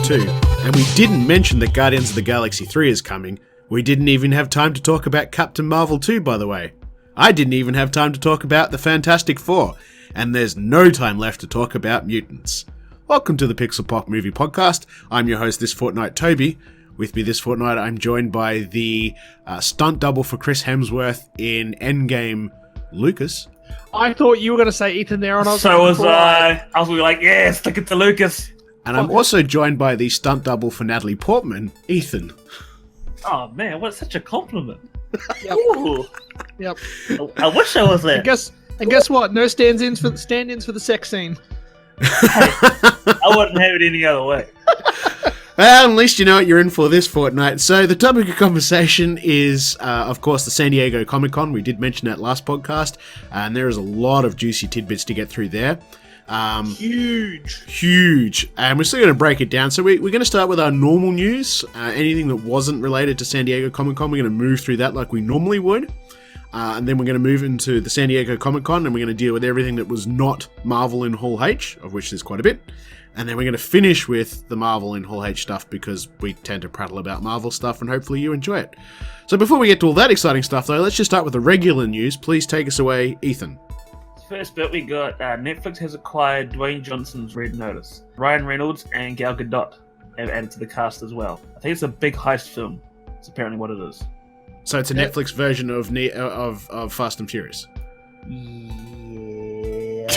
2, and we didn't mention that Guardians of the Galaxy 3 is coming. We didn't even have time to talk about Captain Marvel 2, by the way. I didn't even have time to talk about the Fantastic Four, and there's no time left to talk about mutants. Welcome to the Pixel Pop Movie Podcast. I'm your host this fortnight, Toby. With me this fortnight, I'm joined by the stunt double for Chris Hemsworth in Endgame, Lucas. I thought you were going to say Ethan there, and I was so was I. I was like, yeah, stick it to Lucas. And I'm also joined by the stunt double for Natalie Portman, Ethan. Oh man, what such a compliment! Yep. Ooh. Yep. I wish I was there. And guess what? No stand-ins for the sex scene. I wouldn't have it any other way. Well, at least you know what you're in for this fortnight. So the topic of conversation is, of course, the San Diego Comic-Con. We did mention that last podcast, and there is a lot of juicy tidbits to get through there. Huge. And we're still going to break it down. So we're going to start with our normal news. Anything that wasn't related to San Diego Comic-Con, we're going to move through that like we normally would. And then we're going to move into the San Diego Comic-Con, and we're going to deal with everything that was not Marvel in Hall H, of which there's quite a bit. And then we're going to finish with the Marvel in Hall H stuff, because we tend to prattle about Marvel stuff, and hopefully you enjoy it. So before we get to all that exciting stuff, though, let's just start with the regular news. Please take us away, Ethan. First bit, we got Netflix has acquired Dwayne Johnson's Red Notice. Ryan Reynolds and Gal Gadot have added to the cast as well. I think it's a big heist film. It's apparently what it is. So it's a Netflix version of Fast and Furious. Yeah.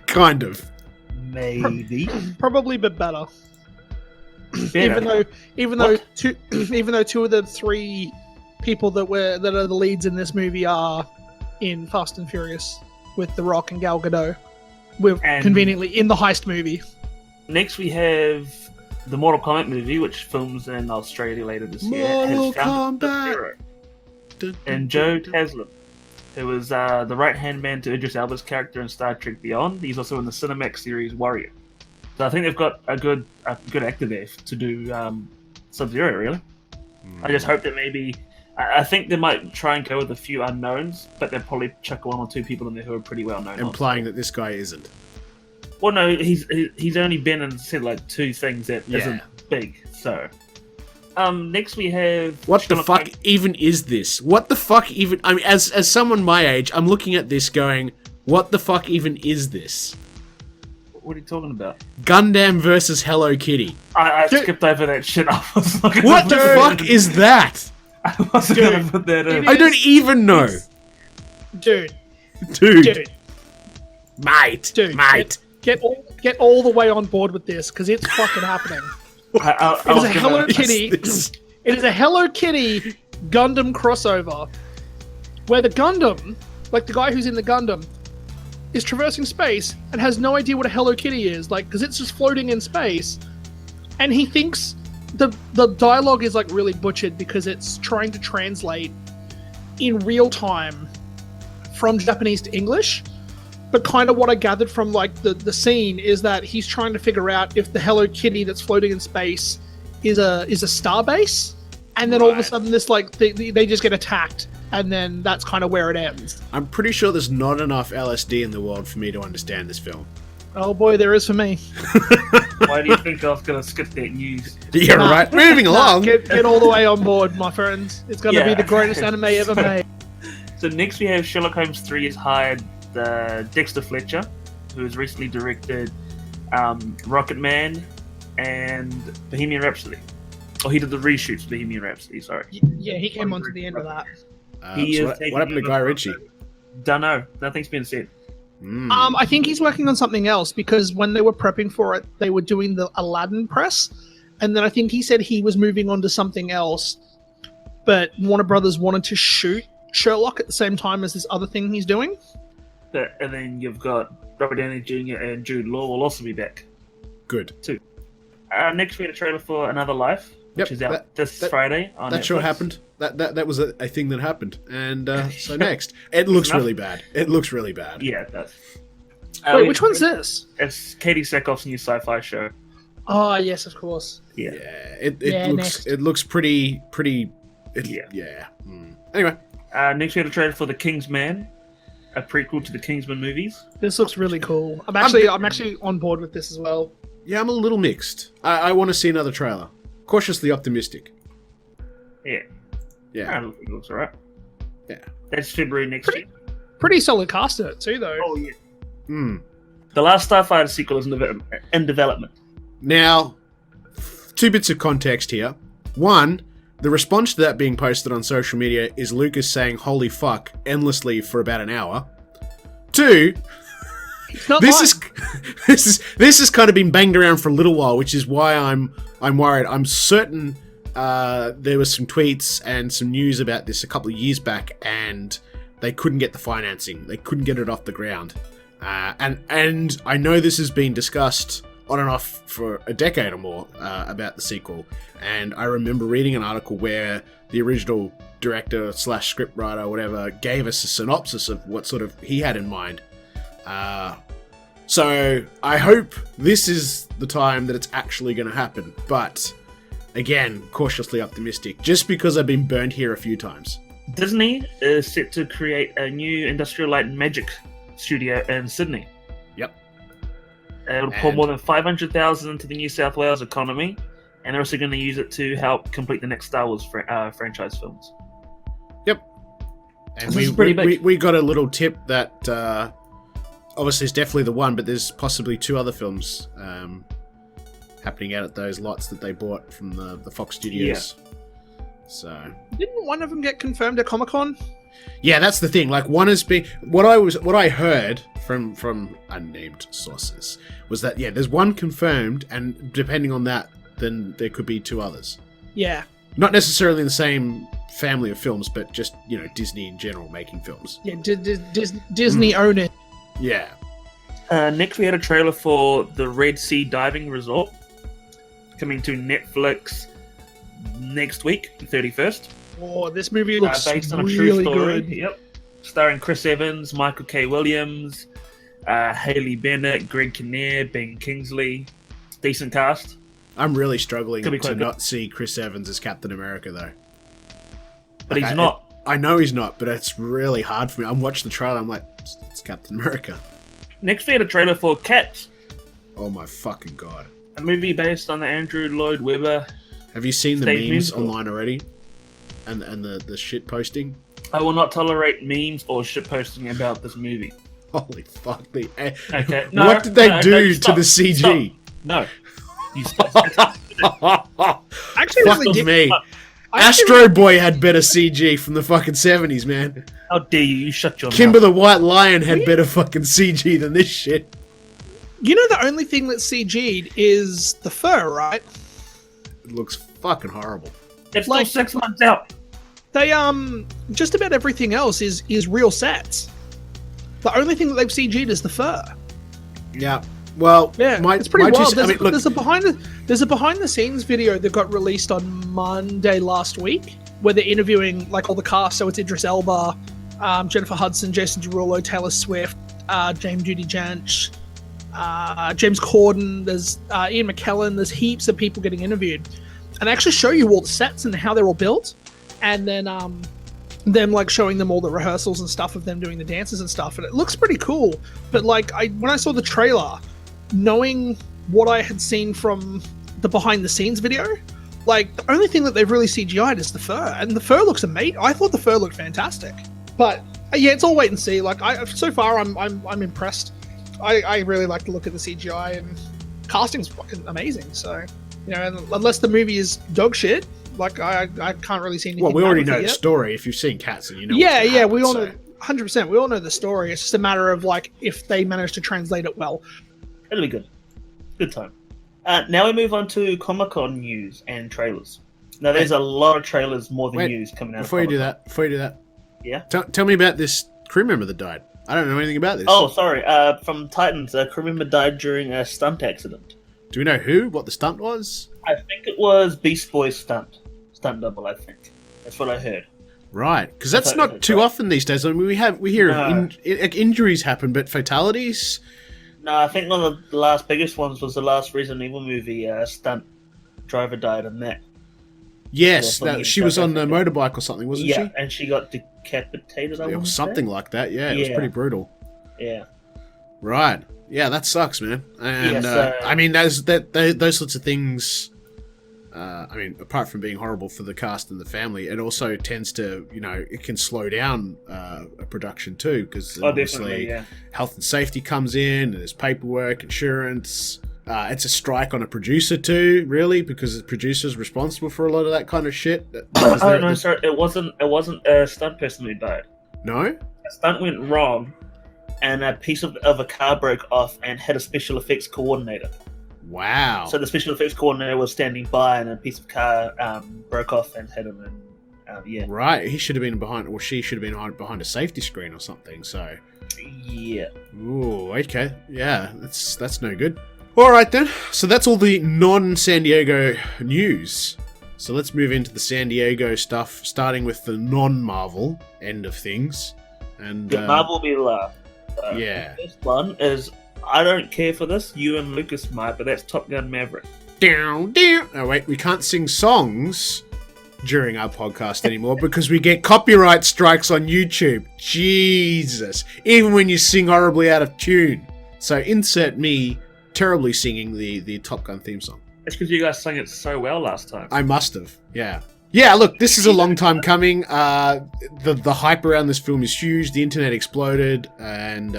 Kind of. Maybe. Probably a bit better. Even though two of the three people that are the leads in this movie are in Fast and Furious with The Rock and Gal Gadot. We're conveniently in the heist movie. Next we have the Mortal Kombat movie, which films in Australia later this year. Mortal has found Kombat. And Joe Taslim, who was the right-hand man to Idris Elba's character in Star Trek Beyond. He's also in the Cinemax series Warrior. So I think they've got a good actor there to do Sub-Zero, really. I just hope that maybe... I think they might try and go with a few unknowns, but they'll probably chuck one or two people in there who are pretty well known. Implying that this guy isn't. Well, no, he's only been in said like two things that isn't big. So, next we have what the fuck even is this? What the fuck even? I mean, as someone my age, I'm looking at this going, what the fuck even is this? What are you talking about? Gundam versus Hello Kitty. I skipped over that shit. I was looking. What the fuck is that? I wasn't gonna put that in. I don't even know. Dude. Mate. Get all the way on board with this, because it's fucking happening. It is a Hello Kitty. It is a Hello Kitty Gundam crossover, where the Gundam, like the guy who's in the Gundam, is traversing space and has no idea what a Hello Kitty is, like, because it's just floating in space, and he thinks the dialogue is like really butchered because it's trying to translate in real time from Japanese to English. But kind of what I gathered from like the scene is that he's trying to figure out if the Hello Kitty that's floating in space is a star base, and then all of a sudden this like they just get attacked, and then that's kind of where it ends. I'm pretty sure there's not enough LSD in the world for me to understand this film. Oh boy, there is for me. Why do you think I was gonna skip that news? Yeah, right. Moving along. Get all the way on board, my friends. It's gonna be the greatest anime ever made. So next we have Sherlock Holmes 3 has hired Dexter Fletcher, who has recently directed Rocket Man and Bohemian Rhapsody. Oh, he did the reshoots of Bohemian Rhapsody, sorry. Yeah, he came on to the end of that. What happened to Guy Ritchie? Don't know. Nothing's been said. I think he's working on something else, because when they were prepping for it, they were doing the Aladdin press, and then I think he said he was moving on to something else, but Warner Brothers wanted to shoot Sherlock at the same time as this other thing he's doing. And then you've got Robert Downey Jr. and Jude Law will also be back. Good. Too. Next we had a trailer for Another Life, which is out this Friday on That Netflix. sure happened. That was a thing that happened. And so next. It looks really bad. Yeah, it does. Wait, which one's this? It's Katie Sackhoff's new sci-fi show. Oh, yes, of course. Yeah. It looks pretty. Anyway. Next we had a trailer for The King's Man, a prequel to the Kingsman movies. This looks really cool. I'm actually on board with this as well. Yeah, I'm a little mixed. I want to see another trailer. Cautiously optimistic. Yeah. Yeah. It looks alright. Yeah. That's February next year. Pretty solid cast in it too, though. Oh yeah. Hmm. The last Starfighter sequel is in development. Now, 2 bits of context here. 1, the response to that being posted on social media is Lucas saying "holy fuck" endlessly for about an hour. 2, this has kind of been banged around for a little while, which is why I'm worried. I'm certain there was some tweets and some news about this a couple of years back, and they couldn't get the financing. They couldn't get it off the ground. And I know this has been discussed on and off for a decade or more about the sequel. And I remember reading an article where the original director / scriptwriter or whatever gave us a synopsis of what sort of he had in mind. So I hope this is the time that it's actually going to happen. But again, cautiously optimistic, just because I've been burned here a few times. Disney is set to create a new Industrial Light and Magic studio in Sydney. Yep. It'll pour more than 500,000 into the New South Wales economy, and they're also going to use it to help complete the next Star Wars franchise films. Yep. And This is pretty big. we got a little tip that obviously it's definitely the one, but there's possibly 2 other films happening out at those lots that they bought from the Fox Studios. Yeah. So Didn't one of them get confirmed at Comic-Con? yeah, that's the thing. Like, one has been what I heard from unnamed sources was that there's one confirmed, and depending on that, then there could be 2 others. Yeah. Not necessarily the same family of films, but just Disney in general making films. Yeah, Disney own it. Yeah. Next, we had a trailer for the Red Sea Diving Resort coming to Netflix next week, the 31st. Oh, this movie looks based on a really true story. good. Yep. Starring Chris Evans, Michael K. Williams, Haley Bennett, Greg Kinnear, Ben Kingsley. Decent cast. I'm really struggling Could be to quite not see Chris Evans as Captain America, though. But he's not. I know he's not, but it's really hard for me. I'm watching the trailer, I'm like, it's Captain America. Next, we had a trailer for Cats, Oh my fucking god. a movie based on the Andrew Lloyd Webber. Have you seen the Stay memes musical. online already? And the shit posting? I will not tolerate memes or shitposting about this movie. Holy fuck. Okay. What did they do stop, to the CG? Stop. No. You stop. Actually, Fuck really me. Astro Boy had better CG from the fucking 70s, man. How dare you? You shut your Kimber mouth. the White Lion had better fucking CG than this shit. You know the only thing that's CG'd is the fur, right? It looks fucking horrible. It's like- still 6 months out. They just about everything else is real sets. The only thing that they've CG'd is the fur. Yeah. Well, Yeah, my, it's pretty my wild. two- I mean, look, There's a behind the scenes video that got released on Monday last week where they're interviewing like all the cast. So it's Idris Elba, Jennifer Hudson, Jason Derulo, Taylor Swift, James Judi Dench, James Corden. There's Ian McKellen. There's heaps of people getting interviewed, and they actually show you all the sets and how they're all built, and then them like showing them all the rehearsals and stuff of them doing the dances and stuff, and it looks pretty cool. But like when I saw the trailer, knowing what I had seen from the behind the scenes video, like the only thing that they've really CGI'd is the fur, and the fur looks amazing. I thought the fur looked fantastic, but yeah, it's all wait and see. Like so far, I'm impressed. I really like the look of the CGI, and casting's fucking amazing. So unless the movie is dog shit, like I can't really see anything. well, we bad already with it know the yet. story. If you've seen Cats, and you know. Yeah, what's gonna happen, we all so- know. 100%. We all know the story. It's just a matter of like if they manage to translate it well. It'll be good. Good time. Now we move on to Comic-Con news and trailers. Now there's a lot of trailers more than Wait, news coming out. Before you do that, Yeah? tell me about this crew member that died. I don't know anything about this. Oh, sorry. From Titans, a crew member died during a stunt accident. Do we know what the stunt was? I think it was Beast Boy's stunt double. I think that's what I heard. Right, because that's not That's too right. often these days. I mean, we hear No. injuries happen, but fatalities. No, I think one of the last biggest ones was the last Resident Evil movie. Stunt driver died in that. Yes, Yeah, something she was on the South motorbike or something, wasn't Yeah, she? and she got decapitated. I It want was to something say. like that. Yeah, it was Yeah. pretty brutal. Yeah. Right. Yeah, that sucks, man. And Yeah, so- I mean, those sorts of things. I mean, apart from being horrible for the cast and the family, it also tends to, it can slow down a production too, because obviously health and safety comes in, and there's paperwork, insurance. It's a strike on a producer too, really, because the producer's responsible for a lot of that kind of shit. Oh no, sorry, it wasn't a stunt person who died. No? A stunt went wrong, and a piece of a car broke off and hit a special effects coordinator. Wow. So the special effects coordinator was standing by, and a piece of car broke off and hit him. And yeah. Right. He should have been behind, or she should have been behind a safety screen or something. So. Yeah. Ooh. Okay. Yeah. That's no good. All right then. So that's all the non-San Diego news. So let's move into the San Diego stuff, starting with the non-Marvel end of things. And Marvel will be last. Yeah. This one is. I don't care for this. You and Lucas might, but that's Top Gun Maverick. Down, down. Oh wait, we can't sing songs during our podcast anymore because we get copyright strikes on YouTube. Jesus. Even when you sing horribly out of tune. So insert me terribly singing the Top Gun theme song. It's because you guys sang it so well last time. I must have, yeah. Yeah, look, this is a long time coming. The hype around this film is huge. The internet exploded, and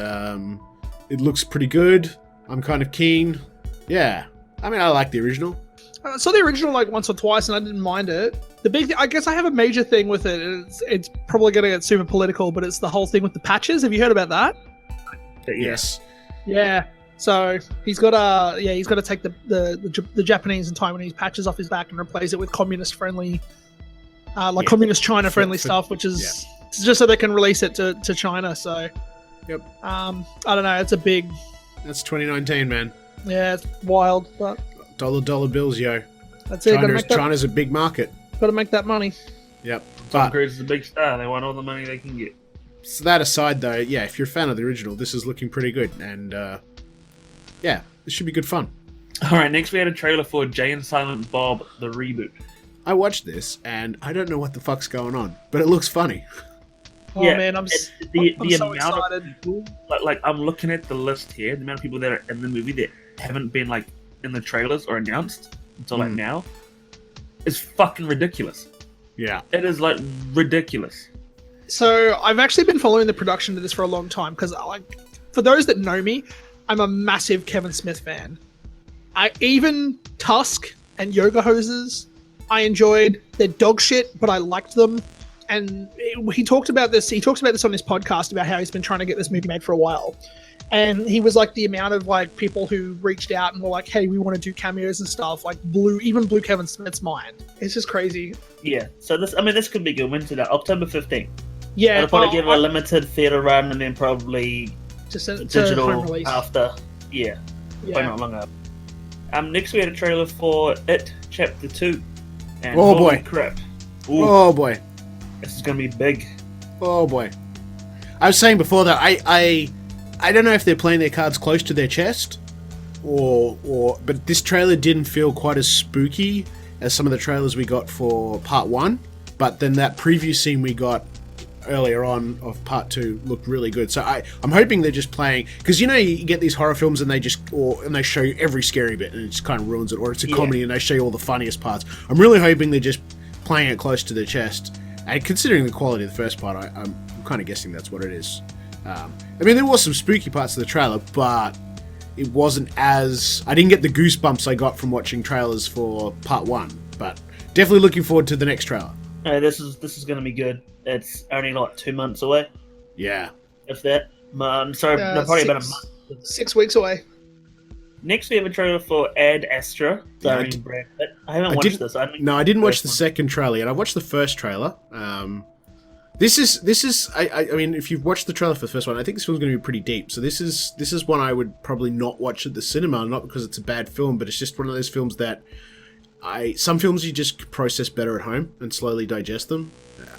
it looks pretty good. I'm kind of keen. Yeah. I mean, I like the original. I saw the original like once or twice and I didn't mind it. The big thing, I guess I have a major thing with it. It's probably going to get super political, but it's the whole thing with the patches. Have you heard about that? Yes. Yeah. So he's got to take the Japanese and Taiwanese patches off his back and replace it with communist friendly, communist China friendly stuff, which is just so they can release it to China. So. Yep. I don't know. It's a big. That's 2019, man. Yeah, it's wild, but dollar bills, yo. That's it. China's a big market. Got to make that money. Yep. Tom Cruise is a big star. They want all the money they can get. So that aside, though, yeah, if you're a fan of the original, this is looking pretty good, and yeah, this should be good fun. All right, next we had a trailer for Jay and Silent Bob: The Reboot. I watched this, and I don't know what the fuck's going on, but it looks funny. Oh yeah, man, I'm so amount excited. Of people, like I'm looking at the list here, the amount of people that are in the movie that haven't been like in the trailers or announced until like now is fucking ridiculous. Yeah, it is like ridiculous. So I've actually been following the production of this for a long time because, like, for those that know me, I'm a massive Kevin Smith fan. Even Tusk and Yoga Hoses, I enjoyed. They're dog shit, but I liked them. And he talked about this. He talks about this on his podcast about how he's been trying to get this movie made for a while. And he was like, the amount of like people who reached out and were like, "Hey, we want to do cameos and stuff," like blew Kevin Smith's mind. It's just crazy. Yeah. So this could be good. When's it? October 15th. Yeah. I'll probably give a limited theater run and then probably just a digital home release after. Yeah. Probably not long up. Next we had a trailer for It Chapter 2. And oh boy! Crap! Ooh. Oh boy! This is gonna be big. Oh boy! I was saying before that I don't know if they're playing their cards close to their chest, but this trailer didn't feel quite as spooky as some of the trailers we got for Part 1. But then that preview scene we got earlier on of Part 2 looked really good. So I'm hoping they're just playing, because you get these horror films and they show you every scary bit and it just kind of ruins it, or it's a comedy and they show you all the funniest parts. I'm really hoping they're just playing it close to their chest. And considering the quality of the first part, I'm kind of guessing that's what it is. I mean, there was some spooky parts of the trailer, but it wasn't as... I didn't get the goosebumps I got from watching trailers for Part 1, but definitely looking forward to the next trailer. This is going to be good. It's only like 2 months away. Yeah. If that. Probably about a month. 6 weeks away. Next, we have a trailer for Ad Astra, starring Brad Pitt. I haven't watched this. I didn't watch the second trailer yet. I watched the first trailer. This is. I mean, if you've watched the trailer for the first one, I think this film's going to be pretty deep. So this is one I would probably not watch at the cinema, not because it's a bad film, but it's just one of those films that some films you just process better at home and slowly digest them.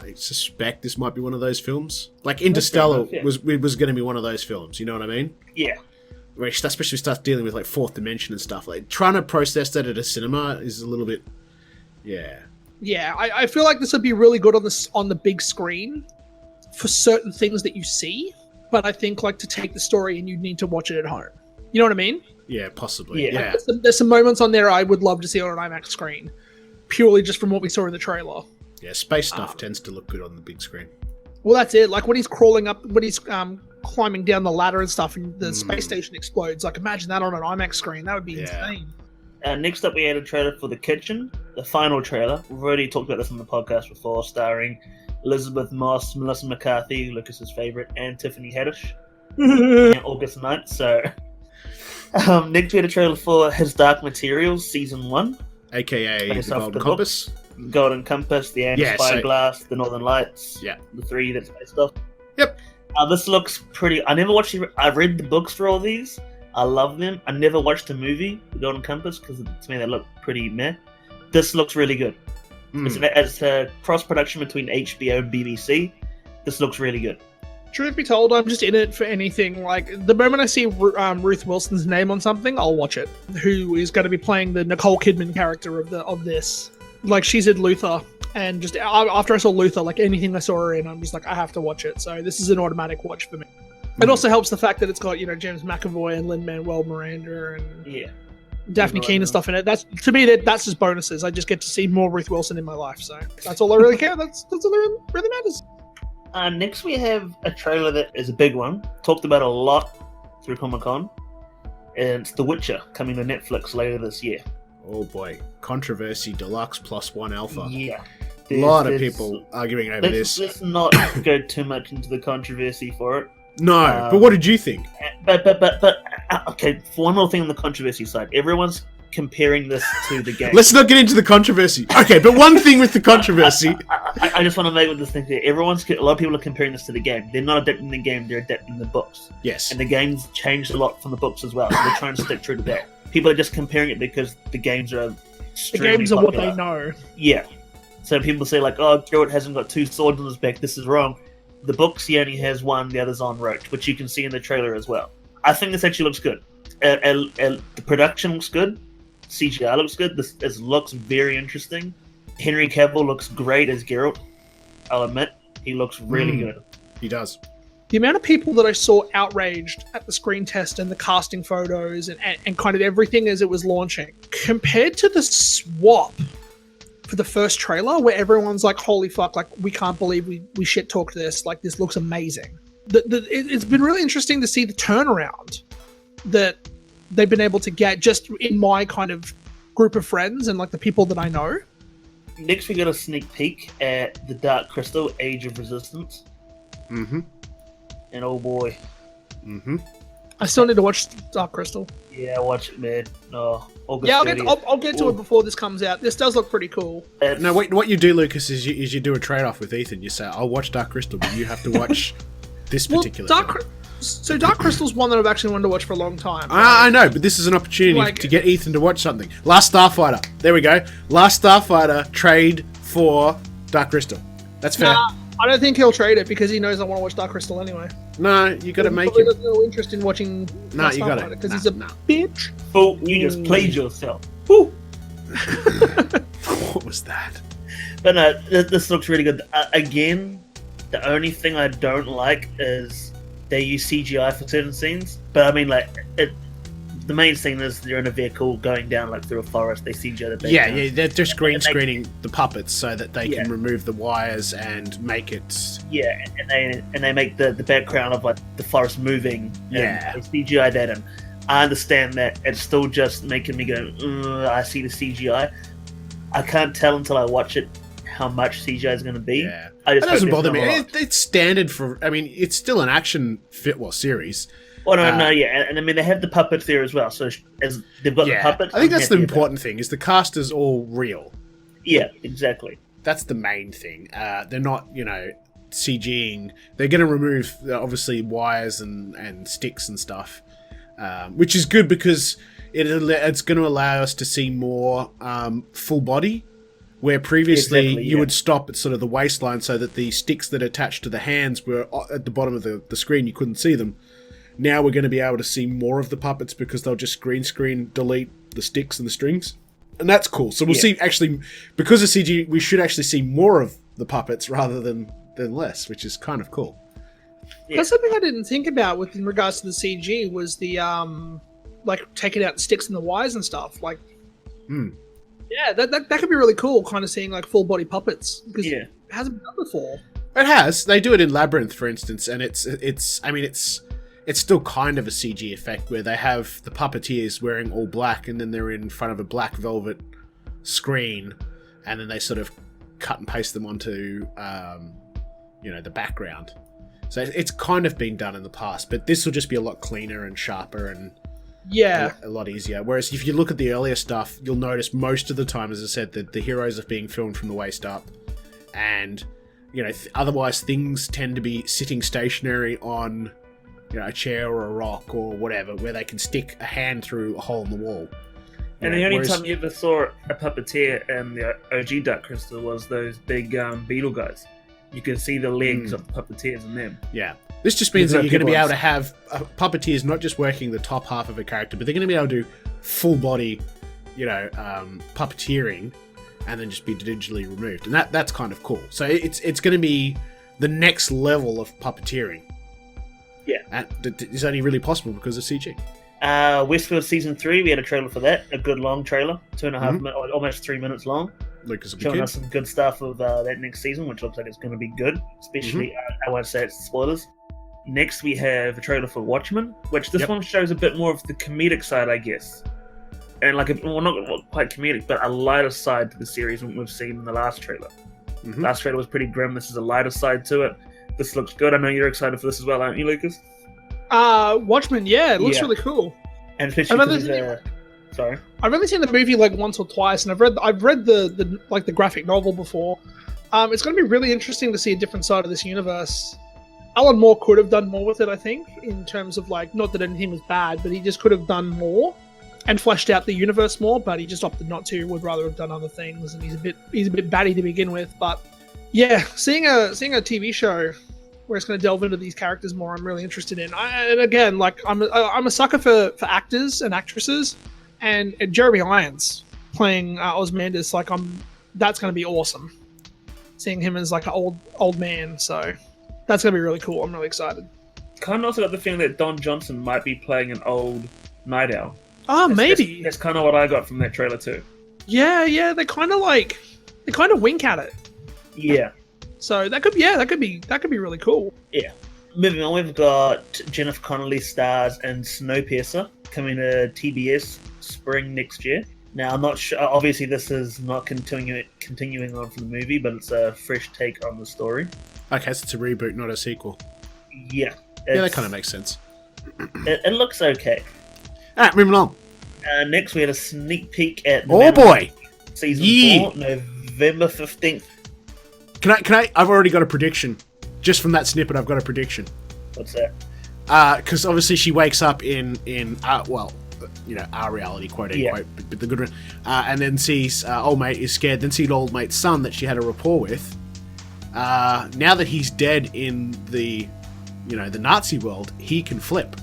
I suspect this might be one of those films. Like Interstellar was going to be one of those films. You know what I mean? Yeah. Where especially start dealing with like fourth dimension and stuff, like trying to process that at a cinema is a little bit, I feel like this would be really good on the big screen for certain things that you see, but I think like to take the story and you need to watch it at home. You know what I mean? Yeah, possibly. Yeah. Yeah. There's some moments on there I would love to see on an IMAX screen, purely just from what we saw in the trailer. Yeah, space stuff tends to look good on the big screen. Well, that's it. Like when he's crawling up, when he's climbing down the ladder and stuff, and the space station explodes. Like imagine that on an IMAX screen. That would be insane. Next up, we had a trailer for The Kitchen, the final trailer. We've already talked about this on the podcast before, starring Elizabeth Moss, Melissa McCarthy, Lucas's favorite, and Tiffany Haddish. August 9th. So, next we had a trailer for His Dark Materials Season 1. AKA the Golden Compass. Golden Compass, the Spyglass, the Northern Lights. Yeah. The 3 that's based off. Yep. This looks pretty... I never watched... I read the books for all these. I love them. I never watched the movie, The Golden Compass, because to me they look pretty meh. This looks really good. It's a cross-production between HBO and BBC. This looks really good. Truth be told, I'm just in it for anything. Like, the moment I see Ruth Wilson's name on something, I'll watch it. Who is going to be playing the Nicole Kidman character of this. Like, she's in Luther, and just after I saw Luther, like, anything I saw her in, I'm just like, I have to watch it. So this is an automatic watch for me. It also helps the fact that it's got, James McAvoy and Lin-Manuel Miranda and Daphne Keane and stuff in it. That's to me that's just bonuses. I just get to see more Ruth Wilson in my life, so that's all I really care. That's all that really matters. Next we have a trailer that is a big one, talked about a lot through Comic-Con, and it's The Witcher coming to Netflix later this year. Oh boy, Controversy Deluxe +1 Alpha. Yeah. A lot of people arguing over this. Let's not go too much into the controversy for it. No, but what did you think? But okay, for one more thing on the controversy side, everyone's comparing this to the game. Let's not get into the controversy. Okay, but one thing with the controversy... I just want to make this thing clear. A lot of people are comparing this to the game. They're not adapting the game, they're adapting the books. Yes. And the game's changed a lot from the books as well, so they're trying to stick true to that. People are just comparing it because the games are what they know. Yeah. So people say like, oh, Geralt hasn't got 2 swords on his back, this is wrong. The books, he only has 1, the other's en route, which you can see in the trailer as well. I think this actually looks good. The production looks good. CGI looks good. This looks very interesting. Henry Cavill looks great as Geralt. I'll admit, he looks really good. He does. The amount of people that I saw outraged at the screen test and the casting photos and kind of everything as it was launching, compared to the swap for the first trailer where everyone's like, holy fuck, like we can't believe we shit talked this, like this looks amazing. It's been really interesting to see the turnaround that they've been able to get just in my kind of group of friends and like the people that I know. Next we got a sneak peek at the Dark Crystal Age of Resistance. Mm-hmm. And oh boy. Mm-hmm. I still need to watch Dark Crystal. Yeah, watch it, man. Oh, August yeah, I'll 30th. get to it before this comes out. This does look pretty cool. No, what you do, Lucas, is you do a trade-off with Ethan. You say, I'll watch Dark Crystal, but you have to watch this particular film. So Dark Crystal's one that I've actually wanted to watch for a long time. I know, but this is an opportunity to get Ethan to watch something. Last Starfighter. There we go. Last Starfighter trade for Dark Crystal. That's fair. I don't think he'll trade it because he knows I want to watch Dark Crystal anyway. No, you got to make him. He it. has no interest in watching. No, you got it because he's a bitch. Oh, you just played yourself. Woo. What was that? But no, this looks really good. Again, the only thing I don't like is they use CGI for certain scenes. But I mean, like, the main scene is they're in a vehicle going down like through a forest. They CGI the background. Yeah, they're just green screening the puppets so that they can remove the wires and make it. Yeah, and they make the background of like the forest moving. Yeah, and they CGI that in. I understand that. It's still just making me go, I see the CGI. I can't tell until I watch it how much CGI is going to be. Yeah, it doesn't bother me. It's standard for. I mean, it's still an action series. Oh, no, yeah. And I mean, they have the puppets there as well. So as they've got the puppets. I think that's the important thing, is the cast is all real. Yeah, exactly. That's the main thing. They're not, CGing. They're going to remove, obviously, wires and sticks and stuff, which is good because it's going to allow us to see more full body, where previously you would stop at sort of the waistline so that the sticks that attached to the hands were at the bottom of the screen. You couldn't see them. Now we're going to be able to see more of the puppets because they'll just green screen delete the sticks and the strings. And that's cool. So we'll see, actually, because of CG, we should actually see more of the puppets rather than less, which is kind of cool. Yeah. That's something I didn't think about in regards to the CG was the like taking out sticks and the wires and stuff. Like, Hmm. yeah, that could be really cool. Kind of seeing like full body puppets because it hasn't been done before. It has. They do it in Labyrinth, for instance, and it's still kind of a CG effect where they have the puppeteers wearing all black, and then they're in front of a black velvet screen, and then they sort of cut and paste them onto, the background. So it's kind of been done in the past, but this will just be a lot cleaner and sharper and a lot easier. Whereas if you look at the earlier stuff, you'll notice most of the time, as I said, that the heroes are being filmed from the waist up, and otherwise things tend to be sitting stationary on a chair or a rock or whatever, where they can stick a hand through a hole in the wall. And the only time you ever saw a puppeteer in the OG Dark Crystal was those big beetle guys. You can see the legs of the puppeteers in them. Yeah. This just means that you're going to be able to have puppeteers not just working the top half of a character, but they're going to be able to do full body, puppeteering, and then just be digitally removed. And that's kind of cool. So it's going to be the next level of puppeteering. Yeah. And it's only really possible because of CG. Westworld Season 3, we had a trailer for that. A good long trailer. 2.5 minutes, almost 3 minutes long. Lucas Showing us some good stuff of that next season, which looks like it's going to be good. Especially, I won't say it's spoilers. Next, we have a trailer for Watchmen, which this one shows a bit more of the comedic side, I guess. And not quite comedic, but a lighter side to the series than we've seen in the last trailer. Last trailer was pretty grim. This is a lighter side to it. This looks good. I know you're excited for this as well, aren't you, Lucas? Watchmen, it looks really cool. And especially sorry, I've only seen the movie like once or twice, and I've read the graphic novel before. It's going to be really interesting to see a different side of this universe. Alan Moore could have done more with it, I think, in terms of like, not that anything was bad, but he just could have done more and fleshed out the universe more. But he just opted not to. Would rather have done other things, and he's a bit batty to begin with. But yeah, seeing a TV show where it's going to delve into these characters more, I'm really interested in. And again, like I'm a sucker for actors and actresses, and Jeremy Irons playing Ozymandias, like that's going to be awesome. Seeing him as like an old man, so that's going to be really cool. I'm really excited. Kind of also got the feeling that Don Johnson might be playing an old Night Owl. Oh, maybe. That's kind of what I got from that trailer too. Yeah, they kind of wink at it. Yeah. So that could be really cool. Yeah. Moving on, we've got Jennifer Connelly stars in Snowpiercer coming to TBS spring next year. Now, I'm not sure. Obviously, this is not continuing on from the movie, but it's a fresh take on the story. Okay, so it's a reboot, not a sequel. Yeah. Yeah, that kind of makes sense. It looks okay. All right, moving on. Next, we had a sneak peek at Season 4, November 15th. Can I? I've already got a prediction. Just from that snippet, I've got a prediction. What's that? Because obviously she wakes up in our reality, quote unquote, but the good one, and then sees old mate is scared. Then sees old mate's son that she had a rapport with. Now that he's dead in the Nazi world, he can flip.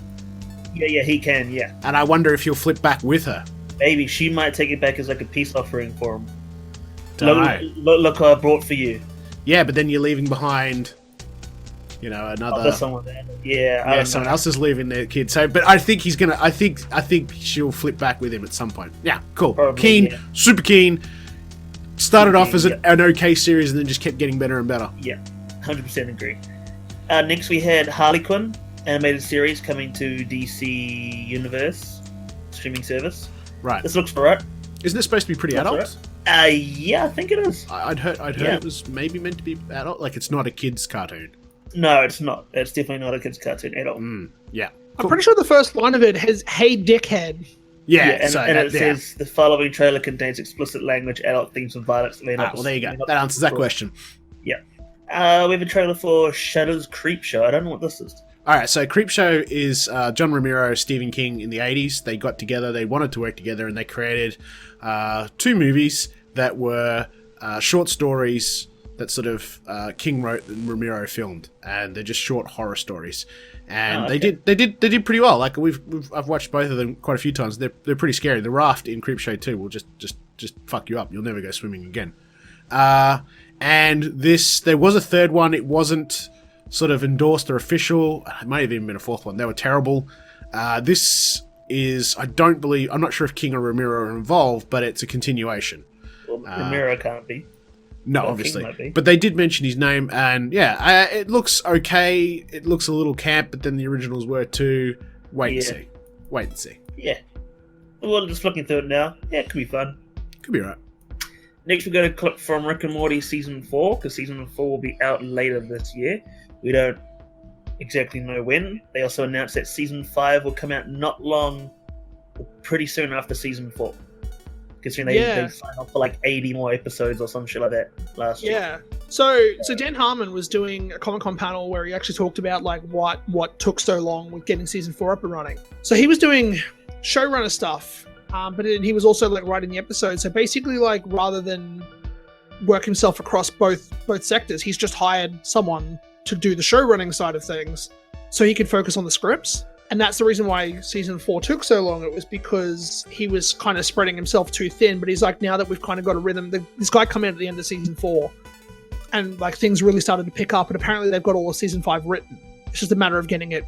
Yeah, he can. Yeah. And I wonder if he'll flip back with her. Maybe she might take it back as like a peace offering for him. Look what I brought for you. Yeah, but then you're leaving behind, another. There's someone there. Yeah, someone else is leaving their kid. So, but I think he's gonna. I think she'll flip back with him at some point. Yeah, cool. Probably, keen, super keen. Started off as an okay series and then just kept getting better and better. Yeah, 100% agree. Next we had Harley Quinn animated series coming to DC Universe streaming service. Right. This looks alright. Isn't it supposed to be pretty adult? Yeah, I think it is. I'd heard it was maybe meant to be adult. Like, it's not a kid's cartoon. No, it's not. It's definitely not a kid's cartoon at all. Yeah. Cool. I'm pretty sure the first line of it has "Hey, dickhead." Yeah, and it says the following trailer contains explicit language, adult themes, and violence. Well, there you go. That answers that question. Yeah. We have a trailer for Shudder's Creepshow. I don't know what this is. All right, so Creepshow is John Romero, Stephen King in the 80s. They got together, they wanted to work together, and they created 2 movies that were short stories that sort of King wrote and Romero filmed, and they're just short horror stories. And they did pretty well. Like I've watched both of them quite a few times. They're pretty scary. The raft in Creepshow 2 will just fuck you up. You'll never go swimming again. And there was a third one. It wasn't sort of endorsed or official. It might have even been a fourth one. They were terrible. This is, I'm not sure if King or Ramiro are involved, but it's a continuation. Well, Ramiro can't be. No, obviously. But they did mention his name, and yeah, it looks okay. It looks a little camp, but then the originals were too. Wait and see. Yeah. Well, just looking through it now. Yeah, it could be fun. Could be right. Next, we got a clip from Rick and Morty Season 4, because Season 4 will be out later this year. We don't exactly know when. They also announced that Season 5 will come out not long, pretty soon after Season 4. Considering they signed up for like 80 more episodes or some shit like that last year. Yeah. So Dan Harmon was doing a Comic-Con panel where he actually talked about like what took so long with getting Season 4 up and running. So he was doing showrunner stuff, but he was also like writing the episodes. So basically, like, rather than work himself across both sectors, he's just hired someone to do the show running side of things so he could focus on the scripts. And that's the reason why Season 4 took so long. It was because he was kind of spreading himself too thin. But he's like, now that we've kind of got a rhythm, this guy came in at the end of Season 4 and like things really started to pick up. And apparently they've got all of Season 5 written. It's just a matter of getting it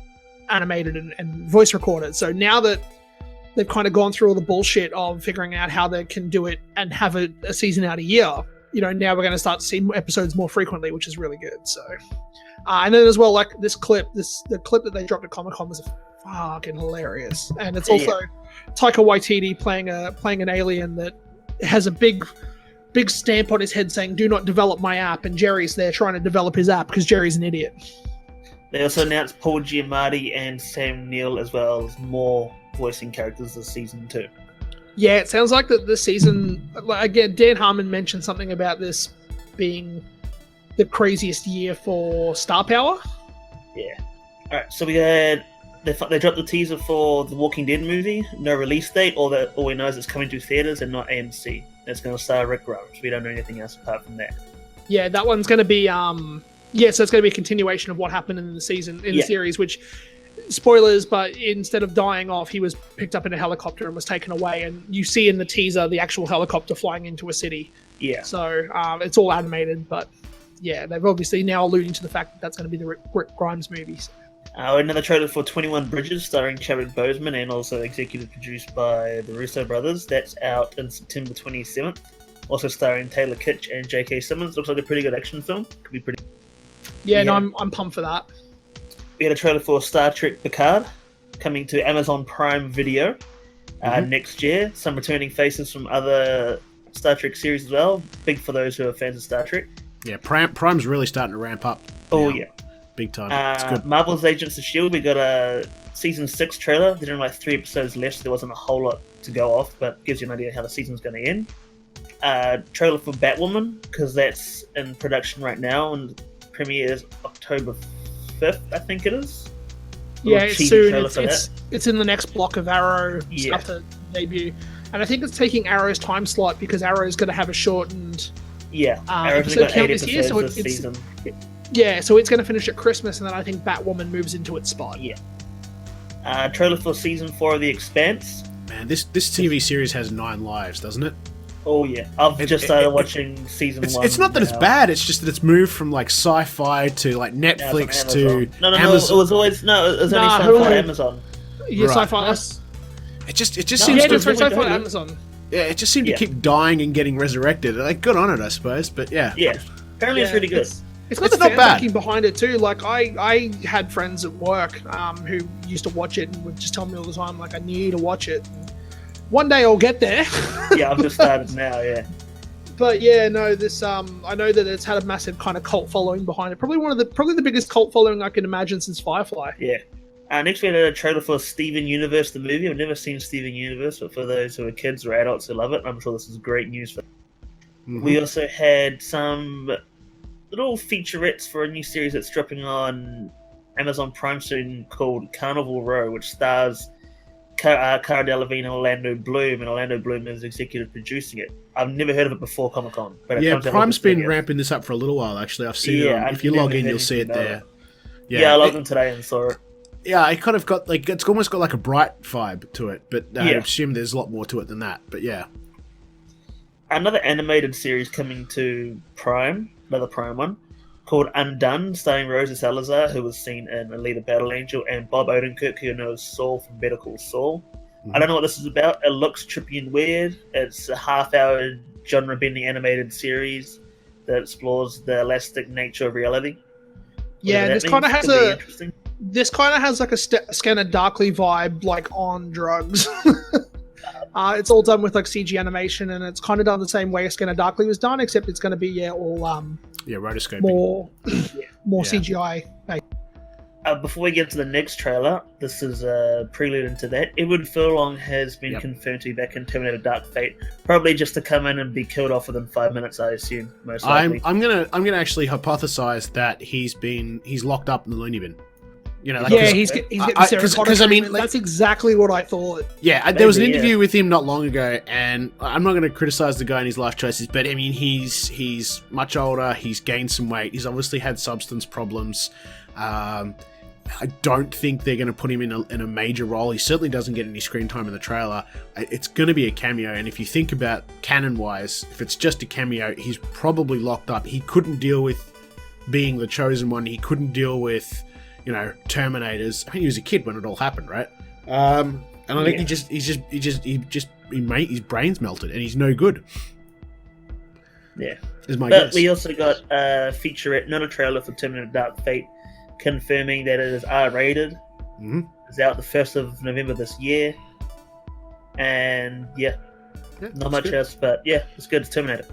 animated and voice recorded. So now that they've kind of gone through all the bullshit of figuring out how they can do it and have a season out a year, now we're going to start to see episodes more frequently, which is really good. So, and then as well, like the clip that they dropped at Comic-Con was fucking hilarious, and it's also Taika Waititi playing an alien that has a big stamp on his head saying "Do not develop my app," and Jerry's there trying to develop his app because Jerry's an idiot. They also announced Paul Giamatti and Sam Neill as well as more voicing characters this season too. Yeah, it sounds like that this season, again, Dan Harmon mentioned something about this being the craziest year for star power. Yeah. All right, so we had they dropped the teaser for the Walking Dead movie. No release date. All we know is it's coming to theaters and not AMC. It's going to star Rick Grimes. We don't know anything else apart from that. Yeah, that one's going to be so it's going to be a continuation of what happened in the series, which, spoilers, but instead of dying off, he was picked up in a helicopter and was taken away. And you see in the teaser the actual helicopter flying into a city. Yeah. So it's all animated, but yeah, they've obviously now alluding to the fact that that's going to be the Rick Grimes movie. So. Another trailer for 21 Bridges starring Chadwick Boseman and also executive produced by the Russo brothers. That's out in September 27th. Also starring Taylor Kitsch and J.K. Simmons. Looks like a pretty good action film. Could be pretty... Yeah, no, I'm pumped for that. We had a trailer for Star Trek Picard coming to Amazon Prime Video next year. Some returning faces from other Star Trek series as well. Big for those who are fans of Star Trek. Yeah, Prime's really starting to ramp up. Oh, yeah. Big time. It's good. Marvel's Agents of S.H.I.E.L.D. We got a Season 6 trailer. There's only like 3 episodes left, so there wasn't a whole lot to go off, but gives you an idea how the season's going to end. Trailer for Batwoman, because that's in production right now, and premieres October 5th, I think it is. Yeah, it's soon. It's in the next block of Arrow stuff to debut. And I think it's taking Arrow's time slot because Arrow's going to have a shortened Arrow's got 8 episodes this season. Yeah, so it's going to finish at Christmas, and then I think Batwoman moves into its spot. Yeah. Trailer for Season 4 of The Expanse. Man, this TV series has 9 lives, doesn't it? Oh, yeah. I've just started watching Season 1. It's not that it's bad, it's just that it's moved from, like, sci-fi to, like, Netflix to No, Amazon. it was always... No, it was only sci-fi Amazon. Yeah, sci-fi. It just seems to... sci-fi Amazon. Yeah, it just seemed to keep dying and getting resurrected. Like, good on it, I suppose, but yeah. Yeah. Apparently it's really good. It's got the fan backing behind it too. Like I had friends at work who used to watch it and would just tell me all the time, like, I need to watch it. One day I'll get there. Yeah, I've just started now. Yeah. But yeah, no, this I know that it's had a massive kind of cult following behind it. Probably the biggest cult following I can imagine since Firefly. Yeah. Next we had a trailer for Steven Universe, the movie. I've never seen Steven Universe, but for those who are kids or adults who love it, I'm sure this is great news for them. Mm-hmm. We also had some little featurettes for a new series that's dropping on Amazon Prime soon called Carnival Row, which stars Cara Delevingne and Orlando Bloom, and Orlando Bloom is executive producing it. I've never heard of it before Comic-Con. But yeah, Prime's been ramping this up for a little while, actually. I've seen it. If you log in, you'll see it there. Yeah, I logged in today and saw it. Yeah, it kind of got, like, it's almost got like a Bright vibe to it, but I assume there's a lot more to it than that, but yeah. Another animated series coming to Prime, another Prime one, called Undone, starring Rosa Salazar, who was seen in Alita Battle Angel, and Bob Odenkirk, who knows Saul from Better Call Saul. I don't know what this is about. It looks trippy and weird. It's a half-hour genre-bending animated series that explores the elastic nature of reality. Yeah, this kind of has like a Scanner Darkly vibe, like on drugs. It's all done with like CG animation, and it's kind of done the same way Scanner Darkly was done, except it's going to be all rotoscoping, more CGI. Before we get to the next trailer, this is a prelude into that. Edward Furlong has been confirmed to be back in Terminator Dark Fate, probably just to come in and be killed off within 5 minminutes, I assume. Most likely. I'm gonna actually hypothesize that he's locked up in the loony bin. You know, he's getting serotonin. That's exactly what I thought. Yeah, there was an interview with him not long ago, and I'm not going to criticize the guy and his life choices, but I mean, he's much older. He's gained some weight. He's obviously had substance problems. I don't think they're going to put him in a major role. He certainly doesn't get any screen time in the trailer. It's going to be a cameo, and if you think about canon-wise, if it's just a cameo, he's probably locked up. He couldn't deal with being the chosen one. He couldn't deal with, Terminators. I mean, he was a kid when it all happened, right? And I think his brain's melted, and he's no good. Yeah, is my guess. But we also got a featurette, not a trailer, for Terminator Dark Fate, confirming that it is R-rated. Mm-hmm. It's out the 1st of November this year. And not much else, but it's good. It's Terminator.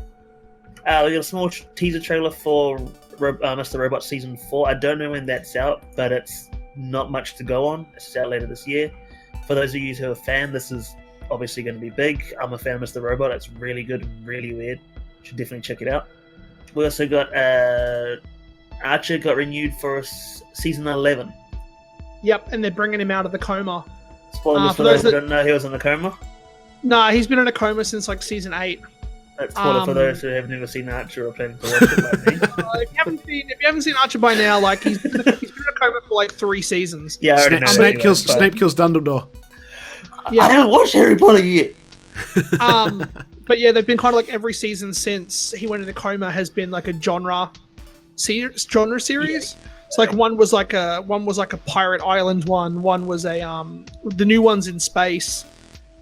We got a small teaser trailer for Mr. Robot Season 4. I don't know when that's out, but it's not much to go on. It's out later this year. For those of you who are a fan, this is obviously going to be big. I'm a fan of Mr. Robot. It's really good and really weird. Should definitely check it out. We also got Archer got renewed for Season 11. Yep, and they're bringing him out of the coma. Spoilers for those who don't know he was in a coma? Nah, he's been in a coma since like Season 8. That's spoiler for those who have never seen Archer or planning to watch it like me. If you haven't seen Archer by now, like he's been in a coma for like 3 seasons. Yeah, I already know Snape kills Dumbledore. Yeah. I haven't watched Harry Potter yet. But yeah, they've been kind of like every season since he went into coma has been like a genre series. It's like one was like a pirate island one. One was the new one's in space.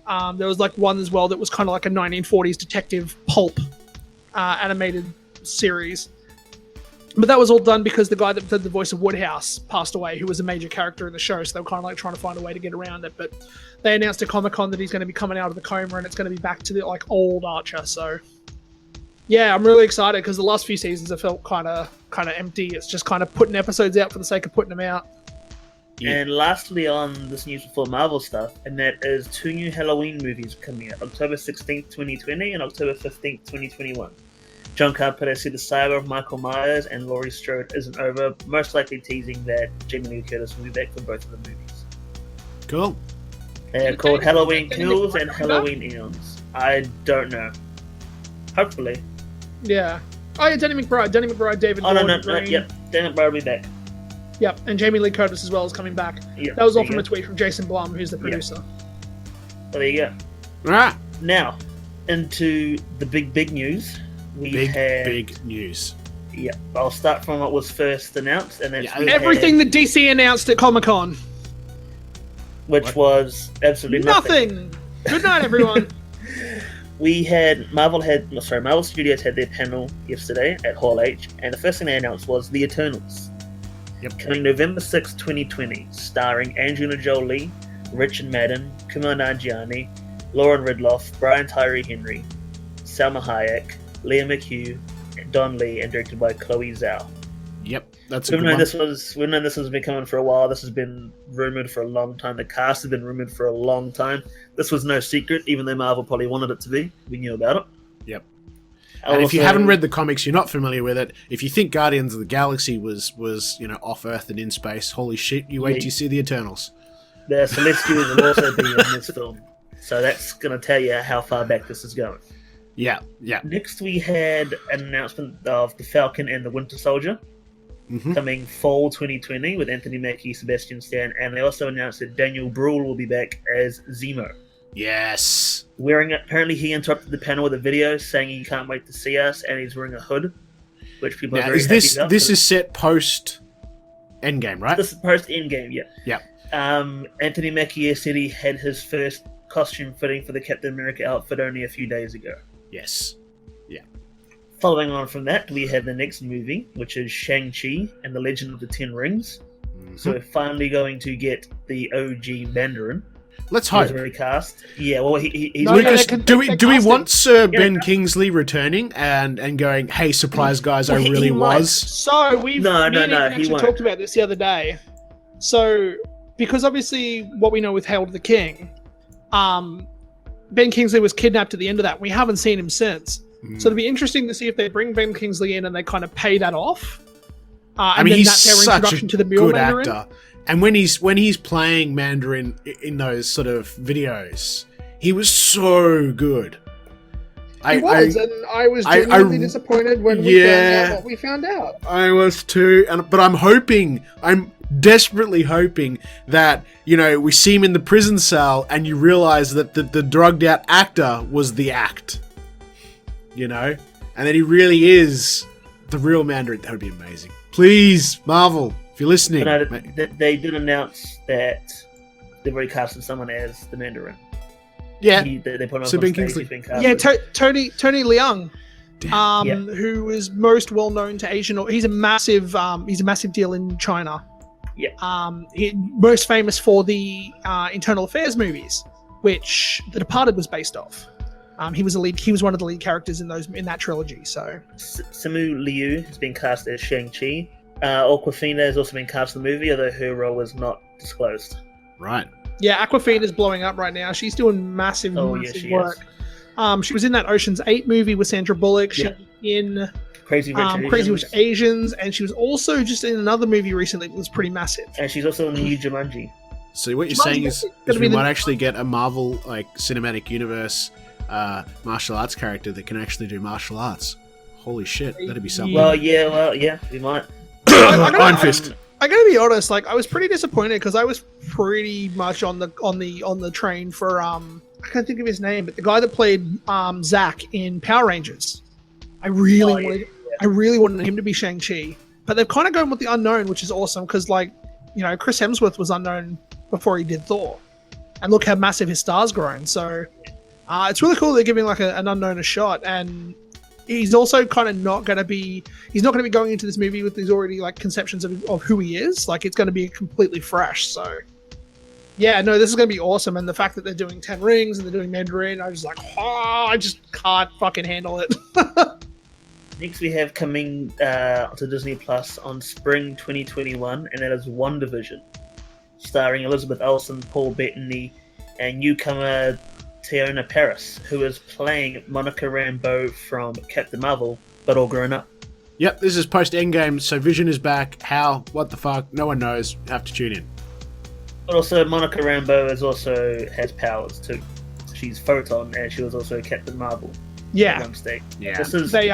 There was like one as well that was kind of like a 1940s detective pulp animated series. But that was all done because the guy that did the voice of Woodhouse passed away, who was a major character in the show, so they were kind of like trying to find a way to get around it. But they announced at Comic-Con that he's going to be coming out of the coma and it's going to be back to the like old Archer. So yeah, I'm really excited because the last few seasons have felt kind of empty. It's just kind of putting episodes out for the sake of putting them out. Yeah. And lastly on this news for Marvel stuff, and that is 2 new Halloween movies coming out, October 16th, 2020 and October 15th, 2021. John Carpenter said the saga of Michael Myers and Laurie Strode isn't over, most likely teasing that Jamie Lee Curtis will be back for both of the movies. Cool. They're called Halloween Kills and Halloween Eons. I don't know. Hopefully. Yeah. Oh yeah, Danny McBride, David Gordon. Yep. Danny McBride will be back. Yep, and Jamie Lee Curtis as well is coming back. Yep, that was all from a tweet from Jason Blum, who's the producer. Yep. Well, there you go. Right. Now, into the big news. Big news. Yeah, I'll start from what was first announced, and that's everything that DC announced at Comic-Con, which was absolutely nothing. Good night, everyone. Marvel Studios had their panel yesterday at Hall H, and the first thing they announced was The Eternals. Yep. Coming November 6, 2020, starring Angelina Jolie, Richard Madden, Kumail Nanjiani, Lauren Ridloff, Brian Tyree Henry, Salma Hayek, Leah McHugh, Don Lee, and directed by Chloe Zhao. Yep, that's we've known this has been coming for a while. This has been rumored for a long time. The cast has been rumored for a long time. This was no secret, even though Marvel probably wanted it to be. We knew about it. Yep. And if you haven't read the comics, you're not familiar with it. If you think Guardians of the Galaxy was off Earth and in space, holy shit! You wait till you see the Eternals. The Celestials will also be in this film, so that's going to tell you how far back this is going. Yeah. Next, we had an announcement of the Falcon and the Winter Soldier coming fall 2020 with Anthony Mackie, Sebastian Stan, and they also announced that Daniel Bruhl will be back as Zemo. Yes. Apparently he interrupted the panel with a video saying he can't wait to see us, and he's wearing a hood, which people are very happy about. This is set post Endgame, right? This is post Endgame, yeah. Yeah. Anthony Mackie said he had his first costume fitting for the Captain America outfit only a few days ago. Yes. Following on from that, we have the next movie, which is Shang-Chi and the Legend of the Ten Rings. Mhm. So we're finally going to get the OG Mandarin. Let's He's hope. recast. Yeah, well, he's No, Lucas, they do we cast want him. Sir Ben Kingsley returning and going, hey, surprise guys, I Well, he really might. was? So me and Ian he actually won't. talked about this the other day. So because obviously what we know with Hail to the King, Ben Kingsley was kidnapped at the end of that. We haven't seen him since. So it'd be interesting to see if they bring Ben Kingsley in and they kind of pay that off. I mean, he's that's their such a introduction to the real good Mandarin. actor. And when he's playing Mandarin in those sort of videos, he was so good. He was, and I was genuinely disappointed when we found out what we found out. I was too, but I'm desperately hoping that, we see him in the prison cell and you realize that the drugged out actor was the act. And that he really is the real Mandarin. That would be amazing. Please, Marvel, if you're listening. But no, they did announce that they've already casted someone as the Mandarin. Yeah. They put him So up Ben on stage, Kingsley. he's been casted. Yeah, Tony Leung, Damn. who is most well known to Asian. He's a massive deal in China. Yeah. He most famous for the Internal Affairs movies, which The Departed was based off. He was one of the lead characters in that trilogy. So Simu Liu has been cast as Shang-Chi. Awkwafina has also been cast in the movie, although her role was not disclosed. Right. yeah, Awkwafina is blowing up right now. She's doing massive she work. She was in that Ocean's 8 movie with Sandra Bullock. She Yeah. was in Crazy Rich Asians, and she was also just in another movie recently that was pretty massive. And she's also in the new Jumanji. So what you're Jumanji saying is is gonna we be the- might actually get a Marvel cinematic universe martial arts character that can actually do martial arts. Holy shit, that'd be something. Well, yeah, we might. Iron Fist. I gotta be honest, I was pretty disappointed because I was pretty much on the train for I can't think of his name, but the guy that played Zack in Power Rangers. I really wanted him to be Shang-Chi, but they've kind of gone with the unknown, which is awesome because Chris Hemsworth was unknown before he did Thor, and look how massive his star's grown. So it's really cool they're giving an unknown a shot, and he's also kind of not going to be going into this movie with these already conceptions of who he is. It's going to be completely fresh. So yeah, no, this is going to be awesome. And the fact that they're doing 10 Rings and they're doing Mandarin, I was I just can't fucking handle it. Next, we have coming to Disney Plus on spring 2021, and that is WandaVision, starring Elizabeth Olsen, Paul Bettany, and newcomer Teyonah Parris, who is playing Monica Rambeau from Captain Marvel, but all grown up. Yep, this is post Endgame, so Vision is back. How? What the fuck? No one knows. Have to tune in. But also, Monica Rambeau has powers too. She's Photon, and she was also Captain Marvel. Yeah. At one stage. Yeah. This is They they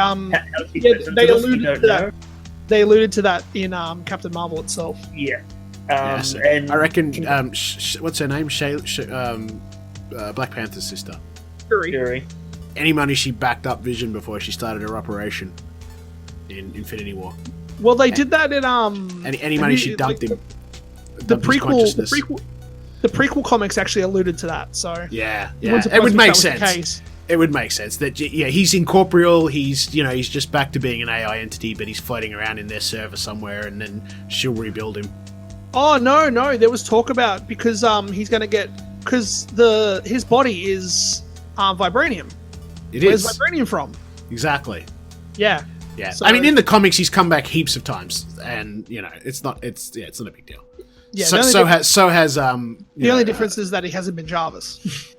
alluded to that. They alluded to that in Captain Marvel itself. Yeah. So and I reckon. What's her name? Black Panther's sister. Fury. Any money she backed up Vision before she started her operation in Infinity War. Well, they did that in Any money she dumped him. The dumped his consciousness. the prequel comics actually alluded to that. So Yeah. it wouldn't It surprise would me if make that was the sense. case. It would make sense that he's incorporeal. He's just back to being an AI entity, but he's floating around in their server somewhere, and then she'll rebuild him. Oh no! There was talk about because he's going to get his body is vibranium. Where's vibranium from? Exactly. Yeah. Yeah. So- I mean, in the comics, he's come back heaps of times, and it's not a big deal. Yeah. So has the only difference is that he hasn't been Jarvis.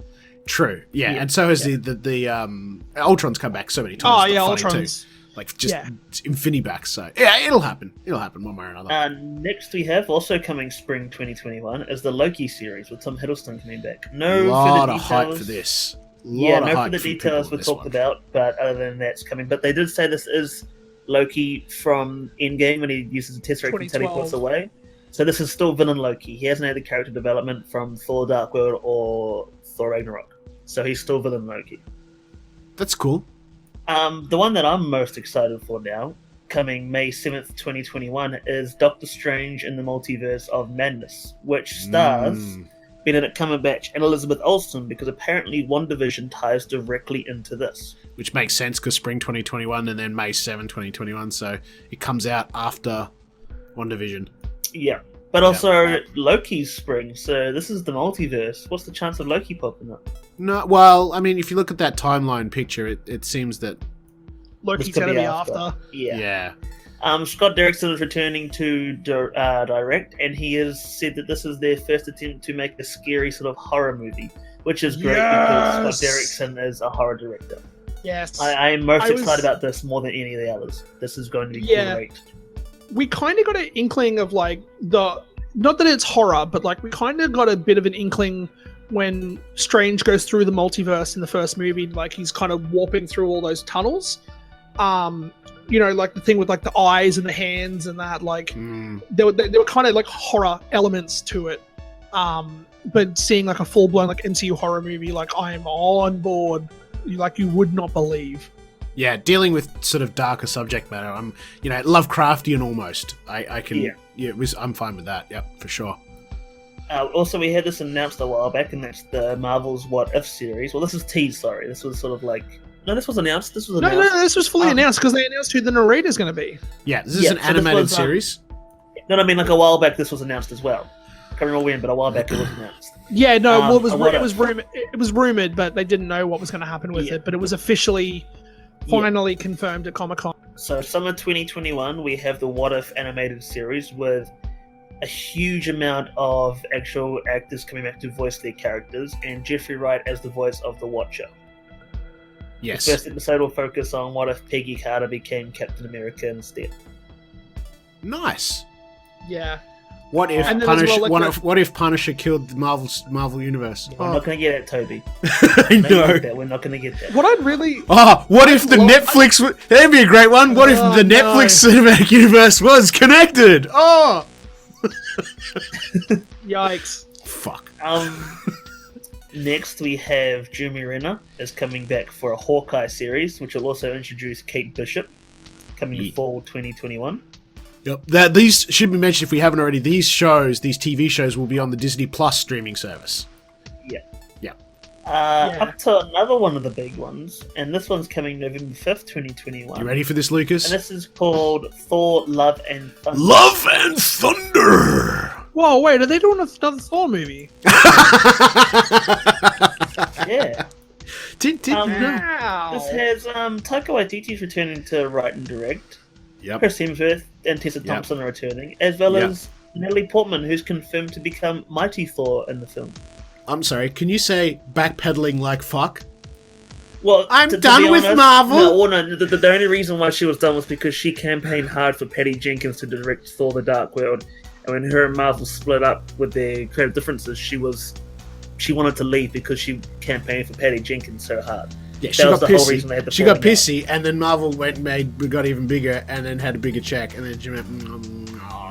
True. Yeah, and so has the Ultron's come back so many times. Oh yeah, Funny too. Ultron's. Infini back. So yeah, it'll happen. It'll happen one way or another. Next, we have also coming spring 2021 is the Loki series with Tom Hiddleston coming back. A No lot further of hype details. for this. Yeah, no hype further from details people were on talked this one. about, but other than that's coming. But they did say this is Loki from Endgame when he uses the Tesseract and 2012. teleports away. So this is still villain Loki. He hasn't had the character development from Thor: Dark World or Thor: Ragnarok. So he's still villain Loki. That's cool. The one that I'm most excited for now, coming May 7th, 2021, is Doctor Strange in the Multiverse of Madness, which stars Benedict Cumberbatch, and Elizabeth Olsen, because apparently WandaVision ties directly into this. Which makes sense because spring 2021 and then May 7, 2021, so it comes out after WandaVision. Yeah. But also Loki's spring, so this is the multiverse. What's the chance of Loki popping up? No, well, I mean, if you look at that timeline picture, it seems that... Loki's going to be after. Yeah. Scott Derrickson is returning to direct, and he has said that this is their first attempt to make a scary sort of horror movie, which is great because Scott Derrickson is a horror director. Yes. I am most excited about this more than any of the others. This is going to be great. We kind of got an inkling of like not that it's horror, but like we kind of got a bit of an inkling when Strange goes through the multiverse in the first movie, like he's kind of warping through all those tunnels. You know, like the thing with like the eyes and the hands and that, like there were kind of like horror elements to it. But seeing like a full blown like MCU horror movie, like I am on board, like you would not believe. Yeah, dealing with sort of darker subject matter. I'm, Lovecraftian almost. I can. Yeah, I'm fine with that. Yep, for sure. Also, we had this announced a while back, and that's the Marvel's What If series. Well, this is teased. Sorry, this was sort of like this was announced. This was announced. No, this was fully announced because they announced who the narrator is going to be. Yeah, this is an animated series. No, I mean like a while back. This was announced as well. I can't remember when, but a while back it was announced. Yeah, no, well, it was rumored, but they didn't know what was going to happen with it. But it was officially. Finally confirmed at Comic-Con. So summer 2021, we have the What If animated series with a huge amount of actual actors coming back to voice their characters, and Jeffrey Wright as the voice of the Watcher. Yes. The first episode will focus on what if Peggy Carter became Captain America instead. Nice. Yeah. What if Punisher? What if Punisher killed the Marvel universe? We're not going to get it, Toby. I know. We're not going to get that. What I'd really... what if the Netflix... That'd be a great one. What if the Netflix cinematic universe was connected? Oh! Yikes. Fuck. Next, we have Jeremy Renner is coming back for a Hawkeye series, which will also introduce Kate Bishop, coming in fall 2021. Yep. These should be mentioned if we haven't already. These TV shows will be on the Disney Plus streaming service. Yeah. Yeah. Up to another one of the big ones, and this one's coming November 5th, 2021. You ready for this, Lucas? And this is called Thor: Love and Thunder. Love and Thunder! Whoa, wait, are they doing another Thor movie? Yeah. Wow. This has Taika Waititi's returning to write and direct. Yep. Chris Hemsworth and Tessa Thompson are returning, as well as Natalie Portman, who's confirmed to become Mighty Thor in the film. I'm sorry, can you say backpedaling like fuck? Well, I'm done with Marvel. No, the only reason why she was done was because she campaigned hard for Patty Jenkins to direct Thor: The Dark World, and when her and Marvel split up with their creative differences, she wanted to leave because she campaigned for Patty Jenkins so hard. Yeah, she got pissy. She got pissy, and then Marvel got even bigger, and then had a bigger check, and then she went,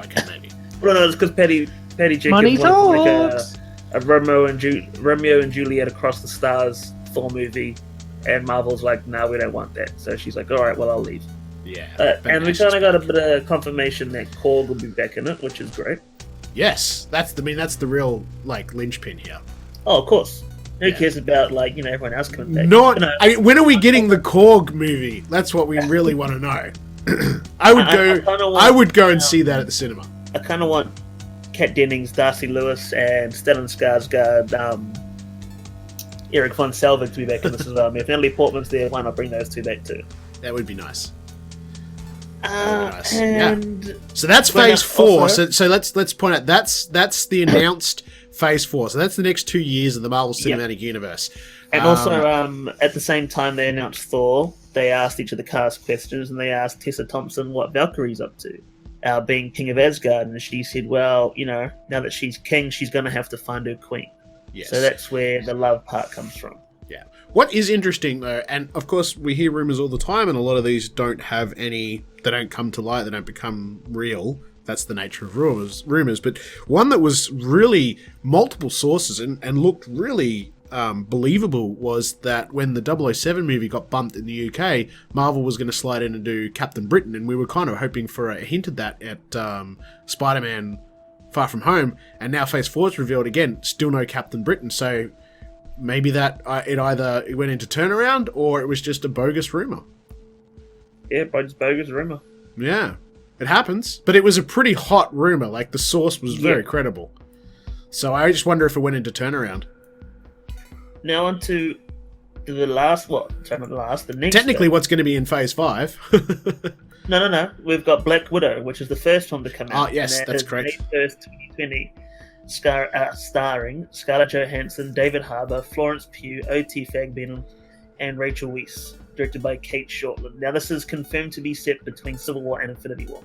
okay, maybe. Well, no, it's because Patty Jenkins Money wanted talks. to make a Romeo and Juliet Across the Stars Thor movie, and Marvel's like, no, we don't want that. So she's like, all right, well, I'll leave. Yeah. And we kind of got a bit of confirmation that Korg will be back in it, which is great. Yes, that's the real linchpin here. Oh, of course. Who cares about everyone else coming back? When are we getting the Korg movie? That's what we really want to know. I would go and see that at the cinema. I kind of want Kat Dennings, Darcy Lewis, and Stellan Skarsgård, Eric Von Selvig to be back in this as well. If Natalie Portman's there, why not bring those two back too? That would be nice. So that's phase 4. Also, so let's point out that's the announced phase 4. So that's the next 2 years of the Marvel Cinematic Universe. And also, at the same time they announced Thor, they asked each of the cast questions, and they asked Tessa Thompson what Valkyrie's up to, being King of Asgard, and she said, well, now that she's king, she's going to have to find her queen. Yes. So that's where the love part comes from. Yeah. What is interesting, though, and of course we hear rumors all the time, and a lot of these don't have any... They don't come to light. They don't become real. That's the nature of rumors. But one that was really multiple sources and looked really believable was that when the 007 movie got bumped in the UK, Marvel was going to slide in and do Captain Britain, and we were kind of hoping for a hint of that at Spider-Man Far From Home, and now Phase 4's revealed again, still no Captain Britain, so maybe that it either went into turnaround or it was just a bogus rumour. Yeah, just bogus rumour. Yeah, it happens, but it was a pretty hot rumour, like the source was very credible. So I just wonder if it went into turnaround. Now on to the last, the next... Technically what's going to be in Phase 5. No. We've got Black Widow, which is the first one to come out. Oh, yes, that's correct. May 1st, 2020, starring Scarlett Johansson, David Harbour, Florence Pugh, O.T. Fagbenham, and Rachel Weisz, directed by Kate Shortland. Now, this is confirmed to be set between Civil War and Infinity War.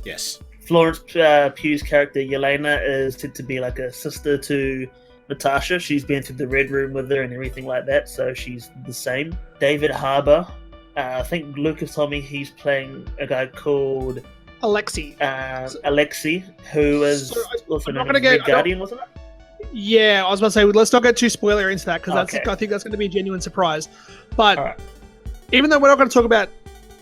Yes. Florence Pugh's character, Yelena, is said to be like a sister to Natasha. She's been through the Red Room with her and everything like that, so she's the same. David Harbour, I think Lucas told me he's playing a guy called Alexei. Alexei, who is also known as Red Guardian, wasn't it? Yeah, I was about to say, let's not get too spoiler into that, because I think that's going to be a genuine surprise. But even though we're not going to talk about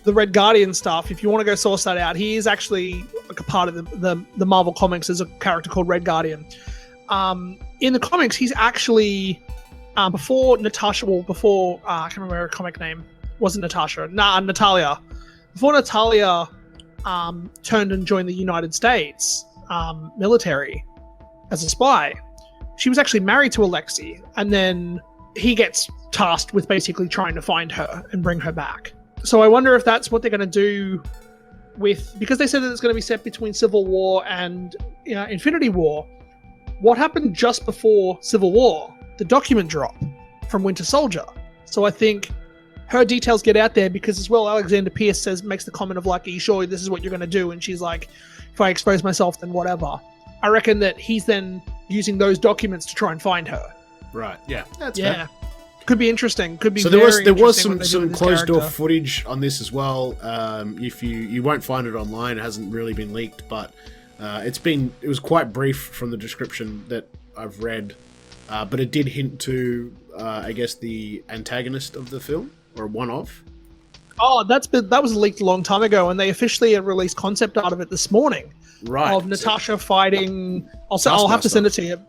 the Red Guardian stuff, if you want to go source that out, he is actually like a part of the Marvel Comics as a character called Red Guardian. In the comics, he's actually before Natasha. Well, before I can't remember her comic name. Wasn't Natasha? Natalia. Before Natalia turned and joined the United States military as a spy, she was actually married to Alexei, and then he gets tasked with basically trying to find her and bring her back. So I wonder if that's what they're going to do with, because they said that it's going to be set between Civil War and Infinity War. What happened just before Civil War? The document drop from Winter Soldier. So I think her details get out there, because as well, Alexander Pierce makes the comment of like, are you sure this is what you're going to do? And she's like, if I expose myself, then whatever. I reckon that he's then using those documents to try and find her. Right. Yeah. That's fair. Could be interesting. Could be. So there was some closed door footage on this as well. If you won't find it online, it hasn't really been leaked, but it was quite brief from the description that I've read, but it did hint to I guess the antagonist of the film, or one of. Oh, that was leaked a long time ago, and they officially released concept art of it this morning. Right. Of Natasha fighting. I'll have to send it to you.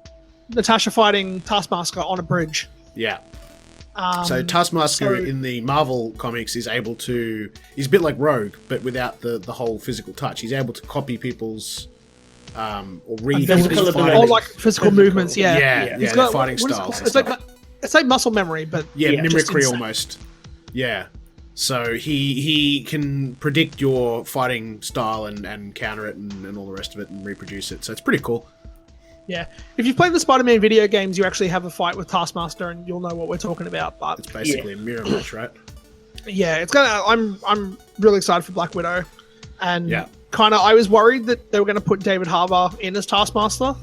Natasha fighting Taskmaster on a bridge. Yeah. So Taskmaster in the Marvel comics is able to... He's a bit like Rogue, but without the whole physical touch. He's able to copy people's... or read physical fighting. Or like physical movements, yeah. He's got fighting styles. It's like muscle memory, but... Yeah, mimicry almost. Yeah. So he can predict your fighting style and counter it and all the rest of it and reproduce it. So it's pretty cool. Yeah, if you've played the Spider-Man video games, you actually have a fight with Taskmaster, and you'll know what we're talking about. But it's basically a mirror match, right? Yeah, it's gonna. I'm really excited for Black Widow, and I was worried that they were going to put David Harbour in as Taskmaster,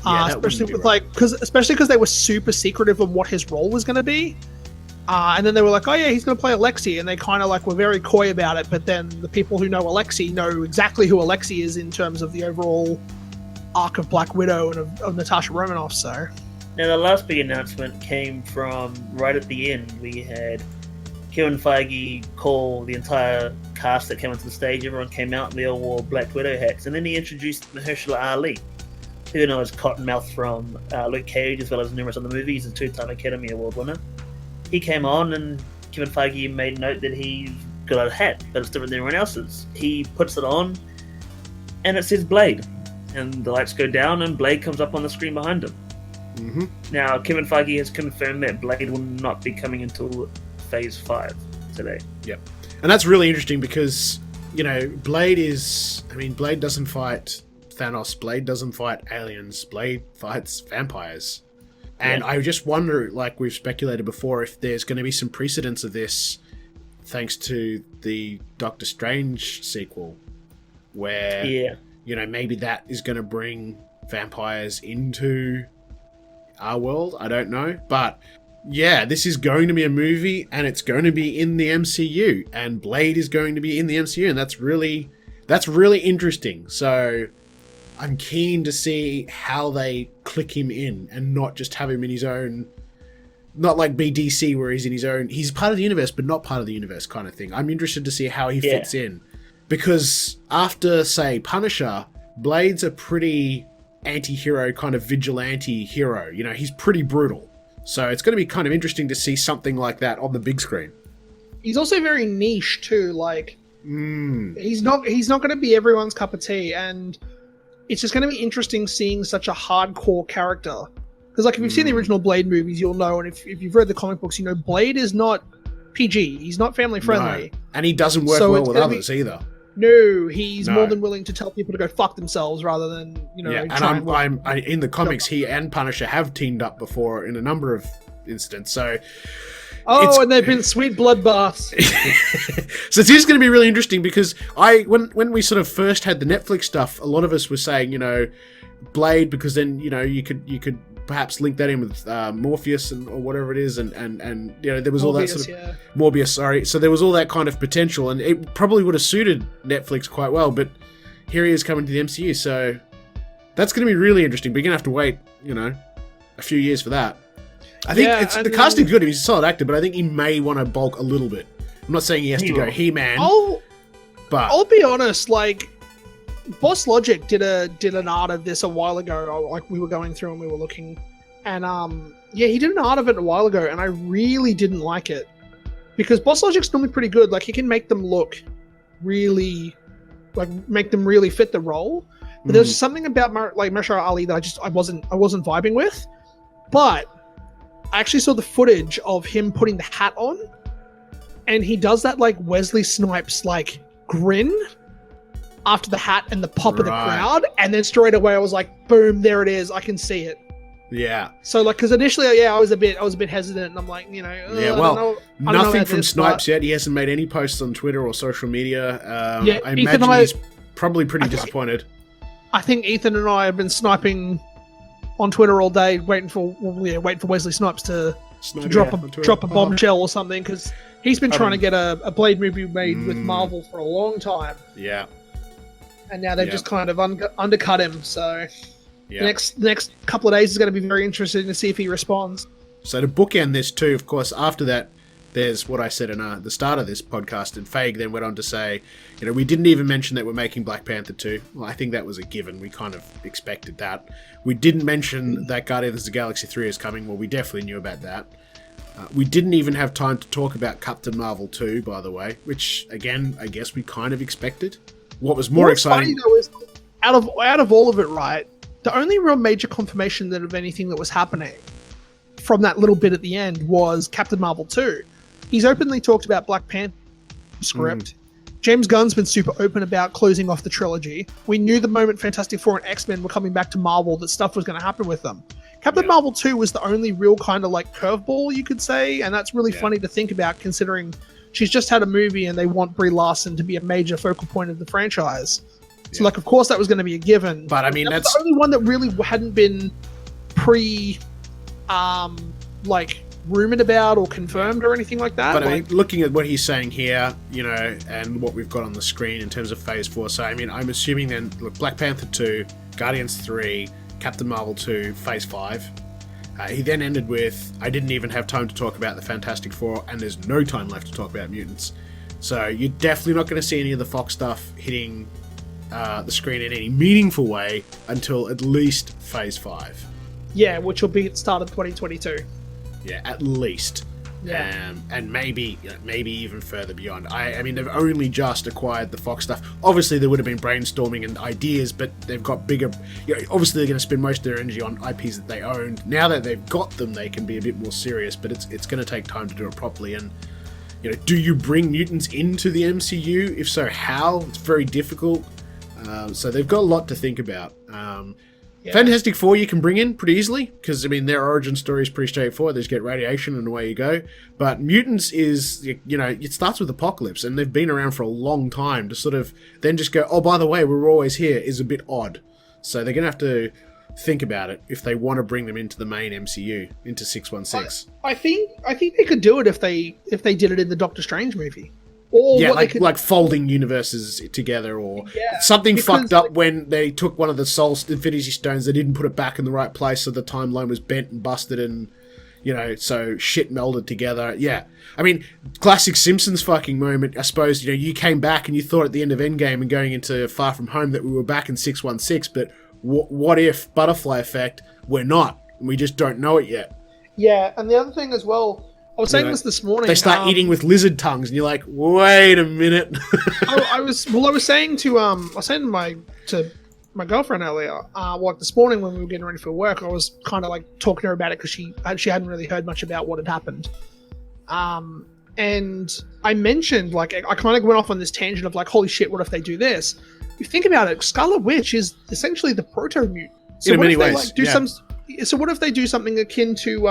especially because they were super secretive on what his role was going to be, and then they were like, oh yeah, he's going to play Alexei, and they kind of like were very coy about it. But then the people who know Alexei know exactly who Alexei is in terms of the overall arc of Black Widow and of Natasha Romanoff. So now the last big announcement came from right at the end. We had Kevin Feige call the entire cast that came onto the stage. Everyone came out and they all wore Black Widow hats, and then he introduced Mahershala Ali, who knows Cottonmouth from Luke Cage as well as numerous other movies. He's a 2-time Academy Award winner. He came on, and Kevin Feige made note that he's got a hat but it's different than everyone else's. He puts it on and it says Blade, and the lights go down and Blade comes up on the screen behind him. Mm-hmm. Now, Kevin Feige has confirmed that Blade will not be coming until Phase 5 today. Yep. And that's really interesting because, Blade doesn't fight Thanos. Blade doesn't fight aliens. Blade fights vampires. And I just wonder, like we've speculated before, if there's going to be some precedence of this thanks to the Doctor Strange sequel, where... maybe that is going to bring vampires into our world. I don't know. But, yeah, this is going to be a movie, and it's going to be in the MCU. And Blade is going to be in the MCU, and that's really interesting. So, I'm keen to see how they click him in, and not just have him in his own... Not like BDC, where he's in his own... He's part of the universe, but not part of the universe kind of thing. I'm interested to see how he fits in. Because after, say, Punisher, Blade's a pretty anti-hero, kind of vigilante hero. You know, he's pretty brutal. So it's going to be kind of interesting to see something like that on the big screen. He's also very niche too. Like, he's not going to be everyone's cup of tea, and it's just going to be interesting seeing such a hardcore character. Because, like, if you've seen the original Blade movies, you'll know, and if you've read the comic books, you know Blade is not PG. He's not family friendly, and he doesn't work well with others either. No, he's more than willing to tell people to go fuck themselves rather than, you know. Yeah, and I'm in the comics, he and Punisher have teamed up before in a number of incidents. So, and they've been sweet bloodbaths. So it's just going to be really interesting because when we sort of first had the Netflix stuff, a lot of us were saying, you know, Blade, because then, you know, you could perhaps link that in with Morpheus or whatever it is, and you know, there was all that sort of Morbius, sorry. So there was all that kind of potential, and it probably would have suited Netflix quite well. But here he is coming to the MCU, so that's going to be really interesting. But you're going to have to wait, you know, a few years for that. I think the casting's good. He's a solid actor, but I think he may want to bulk a little bit. I'm not saying he has to go He-Man, but I'll be honest, like, Boss Logic did an art of this a while ago. Like, we were going through and we were looking, and he did an art of it a while ago, and I really didn't like it because Boss Logic's normally pretty good. Like, he can make them look really, like, make them really fit the role. But there's something about Mahershala Ali that I wasn't vibing with. But I actually saw the footage of him putting the hat on, and he does that like Wesley Snipes like grin after the hat and the pop of the crowd, and then straight away I was like, boom, there it is, I can see it. Yeah. So, like, because initially, I was a bit hesitant, and I'm like, you know, yeah. Well, nothing from Snipes yet. He hasn't made any posts on Twitter or social media. I imagine he's probably pretty disappointed. I think Ethan and I have been sniping on Twitter all day, waiting for Wesley Snipes to drop a bombshell or something, because he's been trying to get a Blade movie made with Marvel for a long time. Yeah. And now they've just kind of undercut him. So the next couple of days is going to be very interesting to see if he responds. So to bookend this too, of course, after that, there's what I said in the start of this podcast, and Feig then went on to say, you know, we didn't even mention that we're making Black Panther 2. Well, I think that was a given. We kind of expected that. We didn't mention that Guardians of the Galaxy 3 is coming. Well, we definitely knew about that. We didn't even have time to talk about Captain Marvel 2, by the way, which, again, I guess we kind of expected. What was more exciting... Funny, though, is out of all of it, right, the only real major confirmation that of anything that was happening from that little bit at the end was Captain Marvel 2. He's openly talked about Black Panther script. James Gunn's been super open about closing off the trilogy. We knew the moment Fantastic Four and X-Men were coming back to Marvel that stuff was going to happen with them. Captain Marvel 2 was the only real kind of like curveball, you could say, and that's really funny to think about considering she's just had a movie and they want Brie Larson to be a major focal point of the franchise. So, like, of course that was going to be a given. But, I mean, that's the only one that really hadn't been rumored about or confirmed or anything like that. But I mean, looking at what he's saying here, you know, and what we've got on the screen in terms of Phase 4, so I mean, I'm assuming then, look, Black Panther 2, Guardians 3, Captain Marvel 2, Phase 5. He then ended with, I didn't even have time to talk about the Fantastic Four, and there's no time left to talk about mutants. So you're definitely not going to see any of the Fox stuff hitting the screen in any meaningful way until at least Phase 5. Yeah, which will be at the start of 2022. Yeah, at least. Yeah. And maybe even further beyond. I mean, they've only just acquired the Fox stuff. Obviously, there would have been brainstorming and ideas, but they've got bigger... You know, obviously, they're going to spend most of their energy on IPs that they owned. Now that they've got them, they can be a bit more serious, but it's going to take time to do it properly. And, you know, do you bring mutants into the MCU? If so, how? It's very difficult. So they've got a lot to think about. Fantastic Four you can bring in pretty easily, because, I mean, their origin story is pretty straightforward. They just get radiation and away you go. But mutants is, you know, it starts with Apocalypse, and they've been around for a long time. To sort of then just go, oh, by the way, we're always here, is a bit odd. So they're going to have to think about it if they want to bring them into the main MCU, into 616. I think they could do it if they did it in the Doctor Strange movie. Or like folding universes together, or something fucked up when they took one of the Soul Infinity Stones, they didn't put it back in the right place, so the timeline was bent and busted, and so shit melded together. Yeah. I mean, classic Simpsons fucking moment. I suppose, you came back and you thought at the end of Endgame and going into Far From Home that we were back in 616, but what if, butterfly effect, we're not? And we just don't know it yet. Yeah, and the other thing as well, I was saying this morning. They start eating with lizard tongues, and you're like, wait a minute. I was saying to my girlfriend earlier, this morning when we were getting ready for work, I was kind of like talking to her about it because she hadn't really heard much about what had happened. And I mentioned, like, I kind of went off on this tangent of like, holy shit, what if they do this? You think about it, Scarlet Witch is essentially the proto-mutant. So in many ways, So what if they do something akin to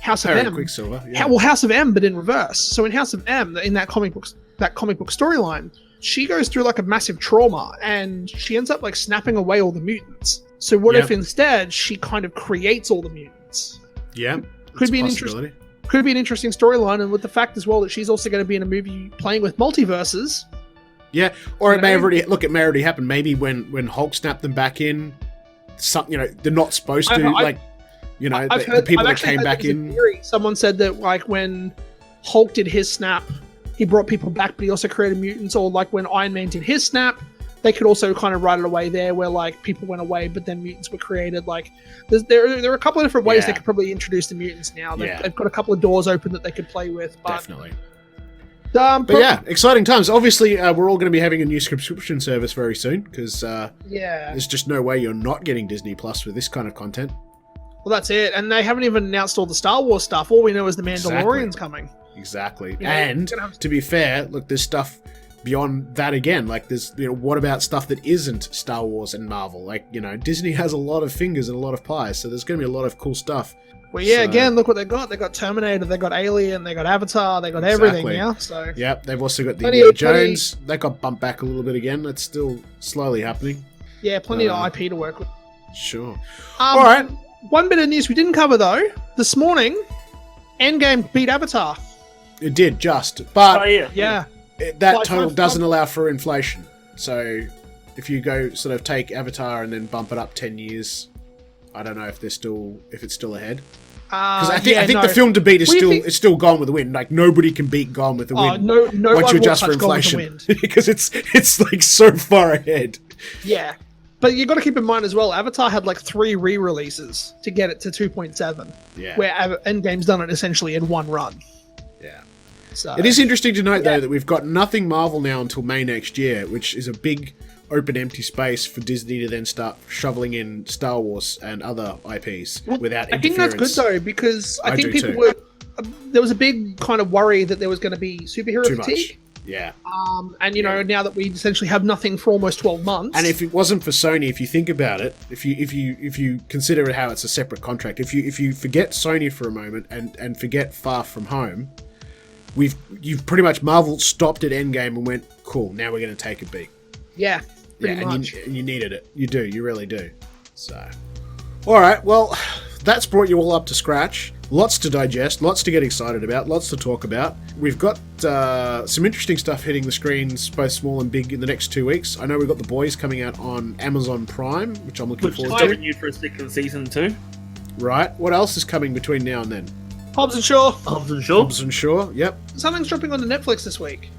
House of M? Quicksilver, House of M, but in reverse. So in House of M, in that comic book storyline, she goes through like a massive trauma, and she ends up like snapping away all the mutants. So what if instead she kind of creates all the mutants? Yeah, could be an interesting storyline, and with the fact as well that she's also going to be in a movie playing with multiverses. Yeah, or it may already happen. Maybe when Hulk snapped them back in. They're not supposed to, the people that came back in. Someone said that, like, when Hulk did his snap, he brought people back, but he also created mutants. Or, like, when Iron Man did his snap, they could also kind of write it away there, where, like, people went away, but then mutants were created. Like, there are a couple of different ways they could probably introduce the mutants now. They've got a couple of doors open that they could play with. But, definitely. Exciting times. Obviously, we're all going to be having a new subscription service very soon because there's just no way you're not getting Disney Plus with this kind of content. Well, that's it. And they haven't even announced all the Star Wars stuff. All we know is the Mandalorian's coming. Exactly. To be fair, look, there's stuff beyond that again. Like, there's, what about stuff that isn't Star Wars and Marvel? Like, Disney has a lot of fingers and a lot of pies, so there's going to be a lot of cool stuff. Well, again, look what they got. They got Terminator, they got Alien, they got Avatar, they got everything now. So yep, they've also got the Indiana Jones. They got bumped back a little bit again. That's still slowly happening. Yeah, plenty of IP to work with. Sure. All right. One bit of news we didn't cover though. This morning, Endgame beat Avatar. It did but that total doesn't allow for inflation. So if you go sort of take Avatar and then bump it up 10 years, I don't know if it's still ahead. Because I think the film to beat is still Gone with the Wind. Like, nobody can beat Gone with the Wind. Once you adjust for inflation, because it's like so far ahead. Yeah, but you got to keep in mind as well. Avatar had like 3 re-releases to get it to 2.7. Yeah, where Endgame's done it essentially in one run. Yeah. So it is interesting to note though that we've got nothing Marvel now until May next year, which is a big open empty space for Disney to then start shoveling in Star Wars and other IPs without interference. I think that's good though, because I think people were there was a big kind of worry that there was going to be superhero fatigue. Yeah. And now that we essentially have nothing for almost 12 months. And if it wasn't for Sony, if you think about it, if you consider it how it's a separate contract, if you forget Sony for a moment and forget Far From Home, you've pretty much Marvel stopped at Endgame and went, cool, now we're going to take a beat. Yeah. Pretty much. And you needed it. You do. You really do. So, all right. Well, that's brought you all up to scratch. Lots to digest. Lots to get excited about. Lots to talk about. We've got some interesting stuff hitting the screens, both small and big, in the next 2 weeks. I know we've got The Boys coming out on Amazon Prime, which I'm looking forward to. Renewed for a second season too. Right. What else is coming between now and then? Hobbs and Shaw. Hobbs and Shaw. Yep. Something's dropping onto Netflix this week.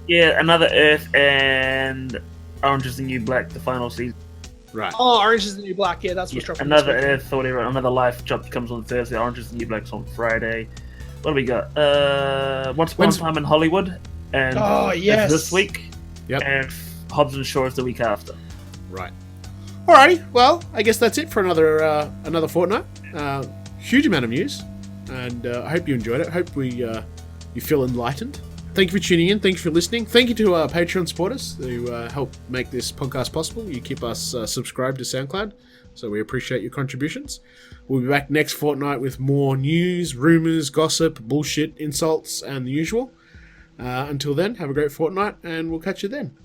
Yeah, Another Earth and Orange is the New Black, the final season. Right. Oh, Orange is the New Black. Yeah, that's what's dropping. Another Earth or whatever. Another Life comes on Thursday. Orange is the New Black's on Friday. What do we got? Once Upon a Time in Hollywood. And yes. This week. Yep. And Hobbs and Shaw is the week after. Right. Alrighty. Well, I guess that's it for another fortnight. Huge amount of news, and I hope you enjoyed it. Hope you feel enlightened. Thank you for tuning in. Thank you for listening. Thank you to our Patreon supporters who help make this podcast possible. You keep us subscribed to SoundCloud, so we appreciate your contributions. We'll be back next fortnight with more news, rumours, gossip, bullshit, insults, and the usual. Until then, have a great fortnight, and we'll catch you then.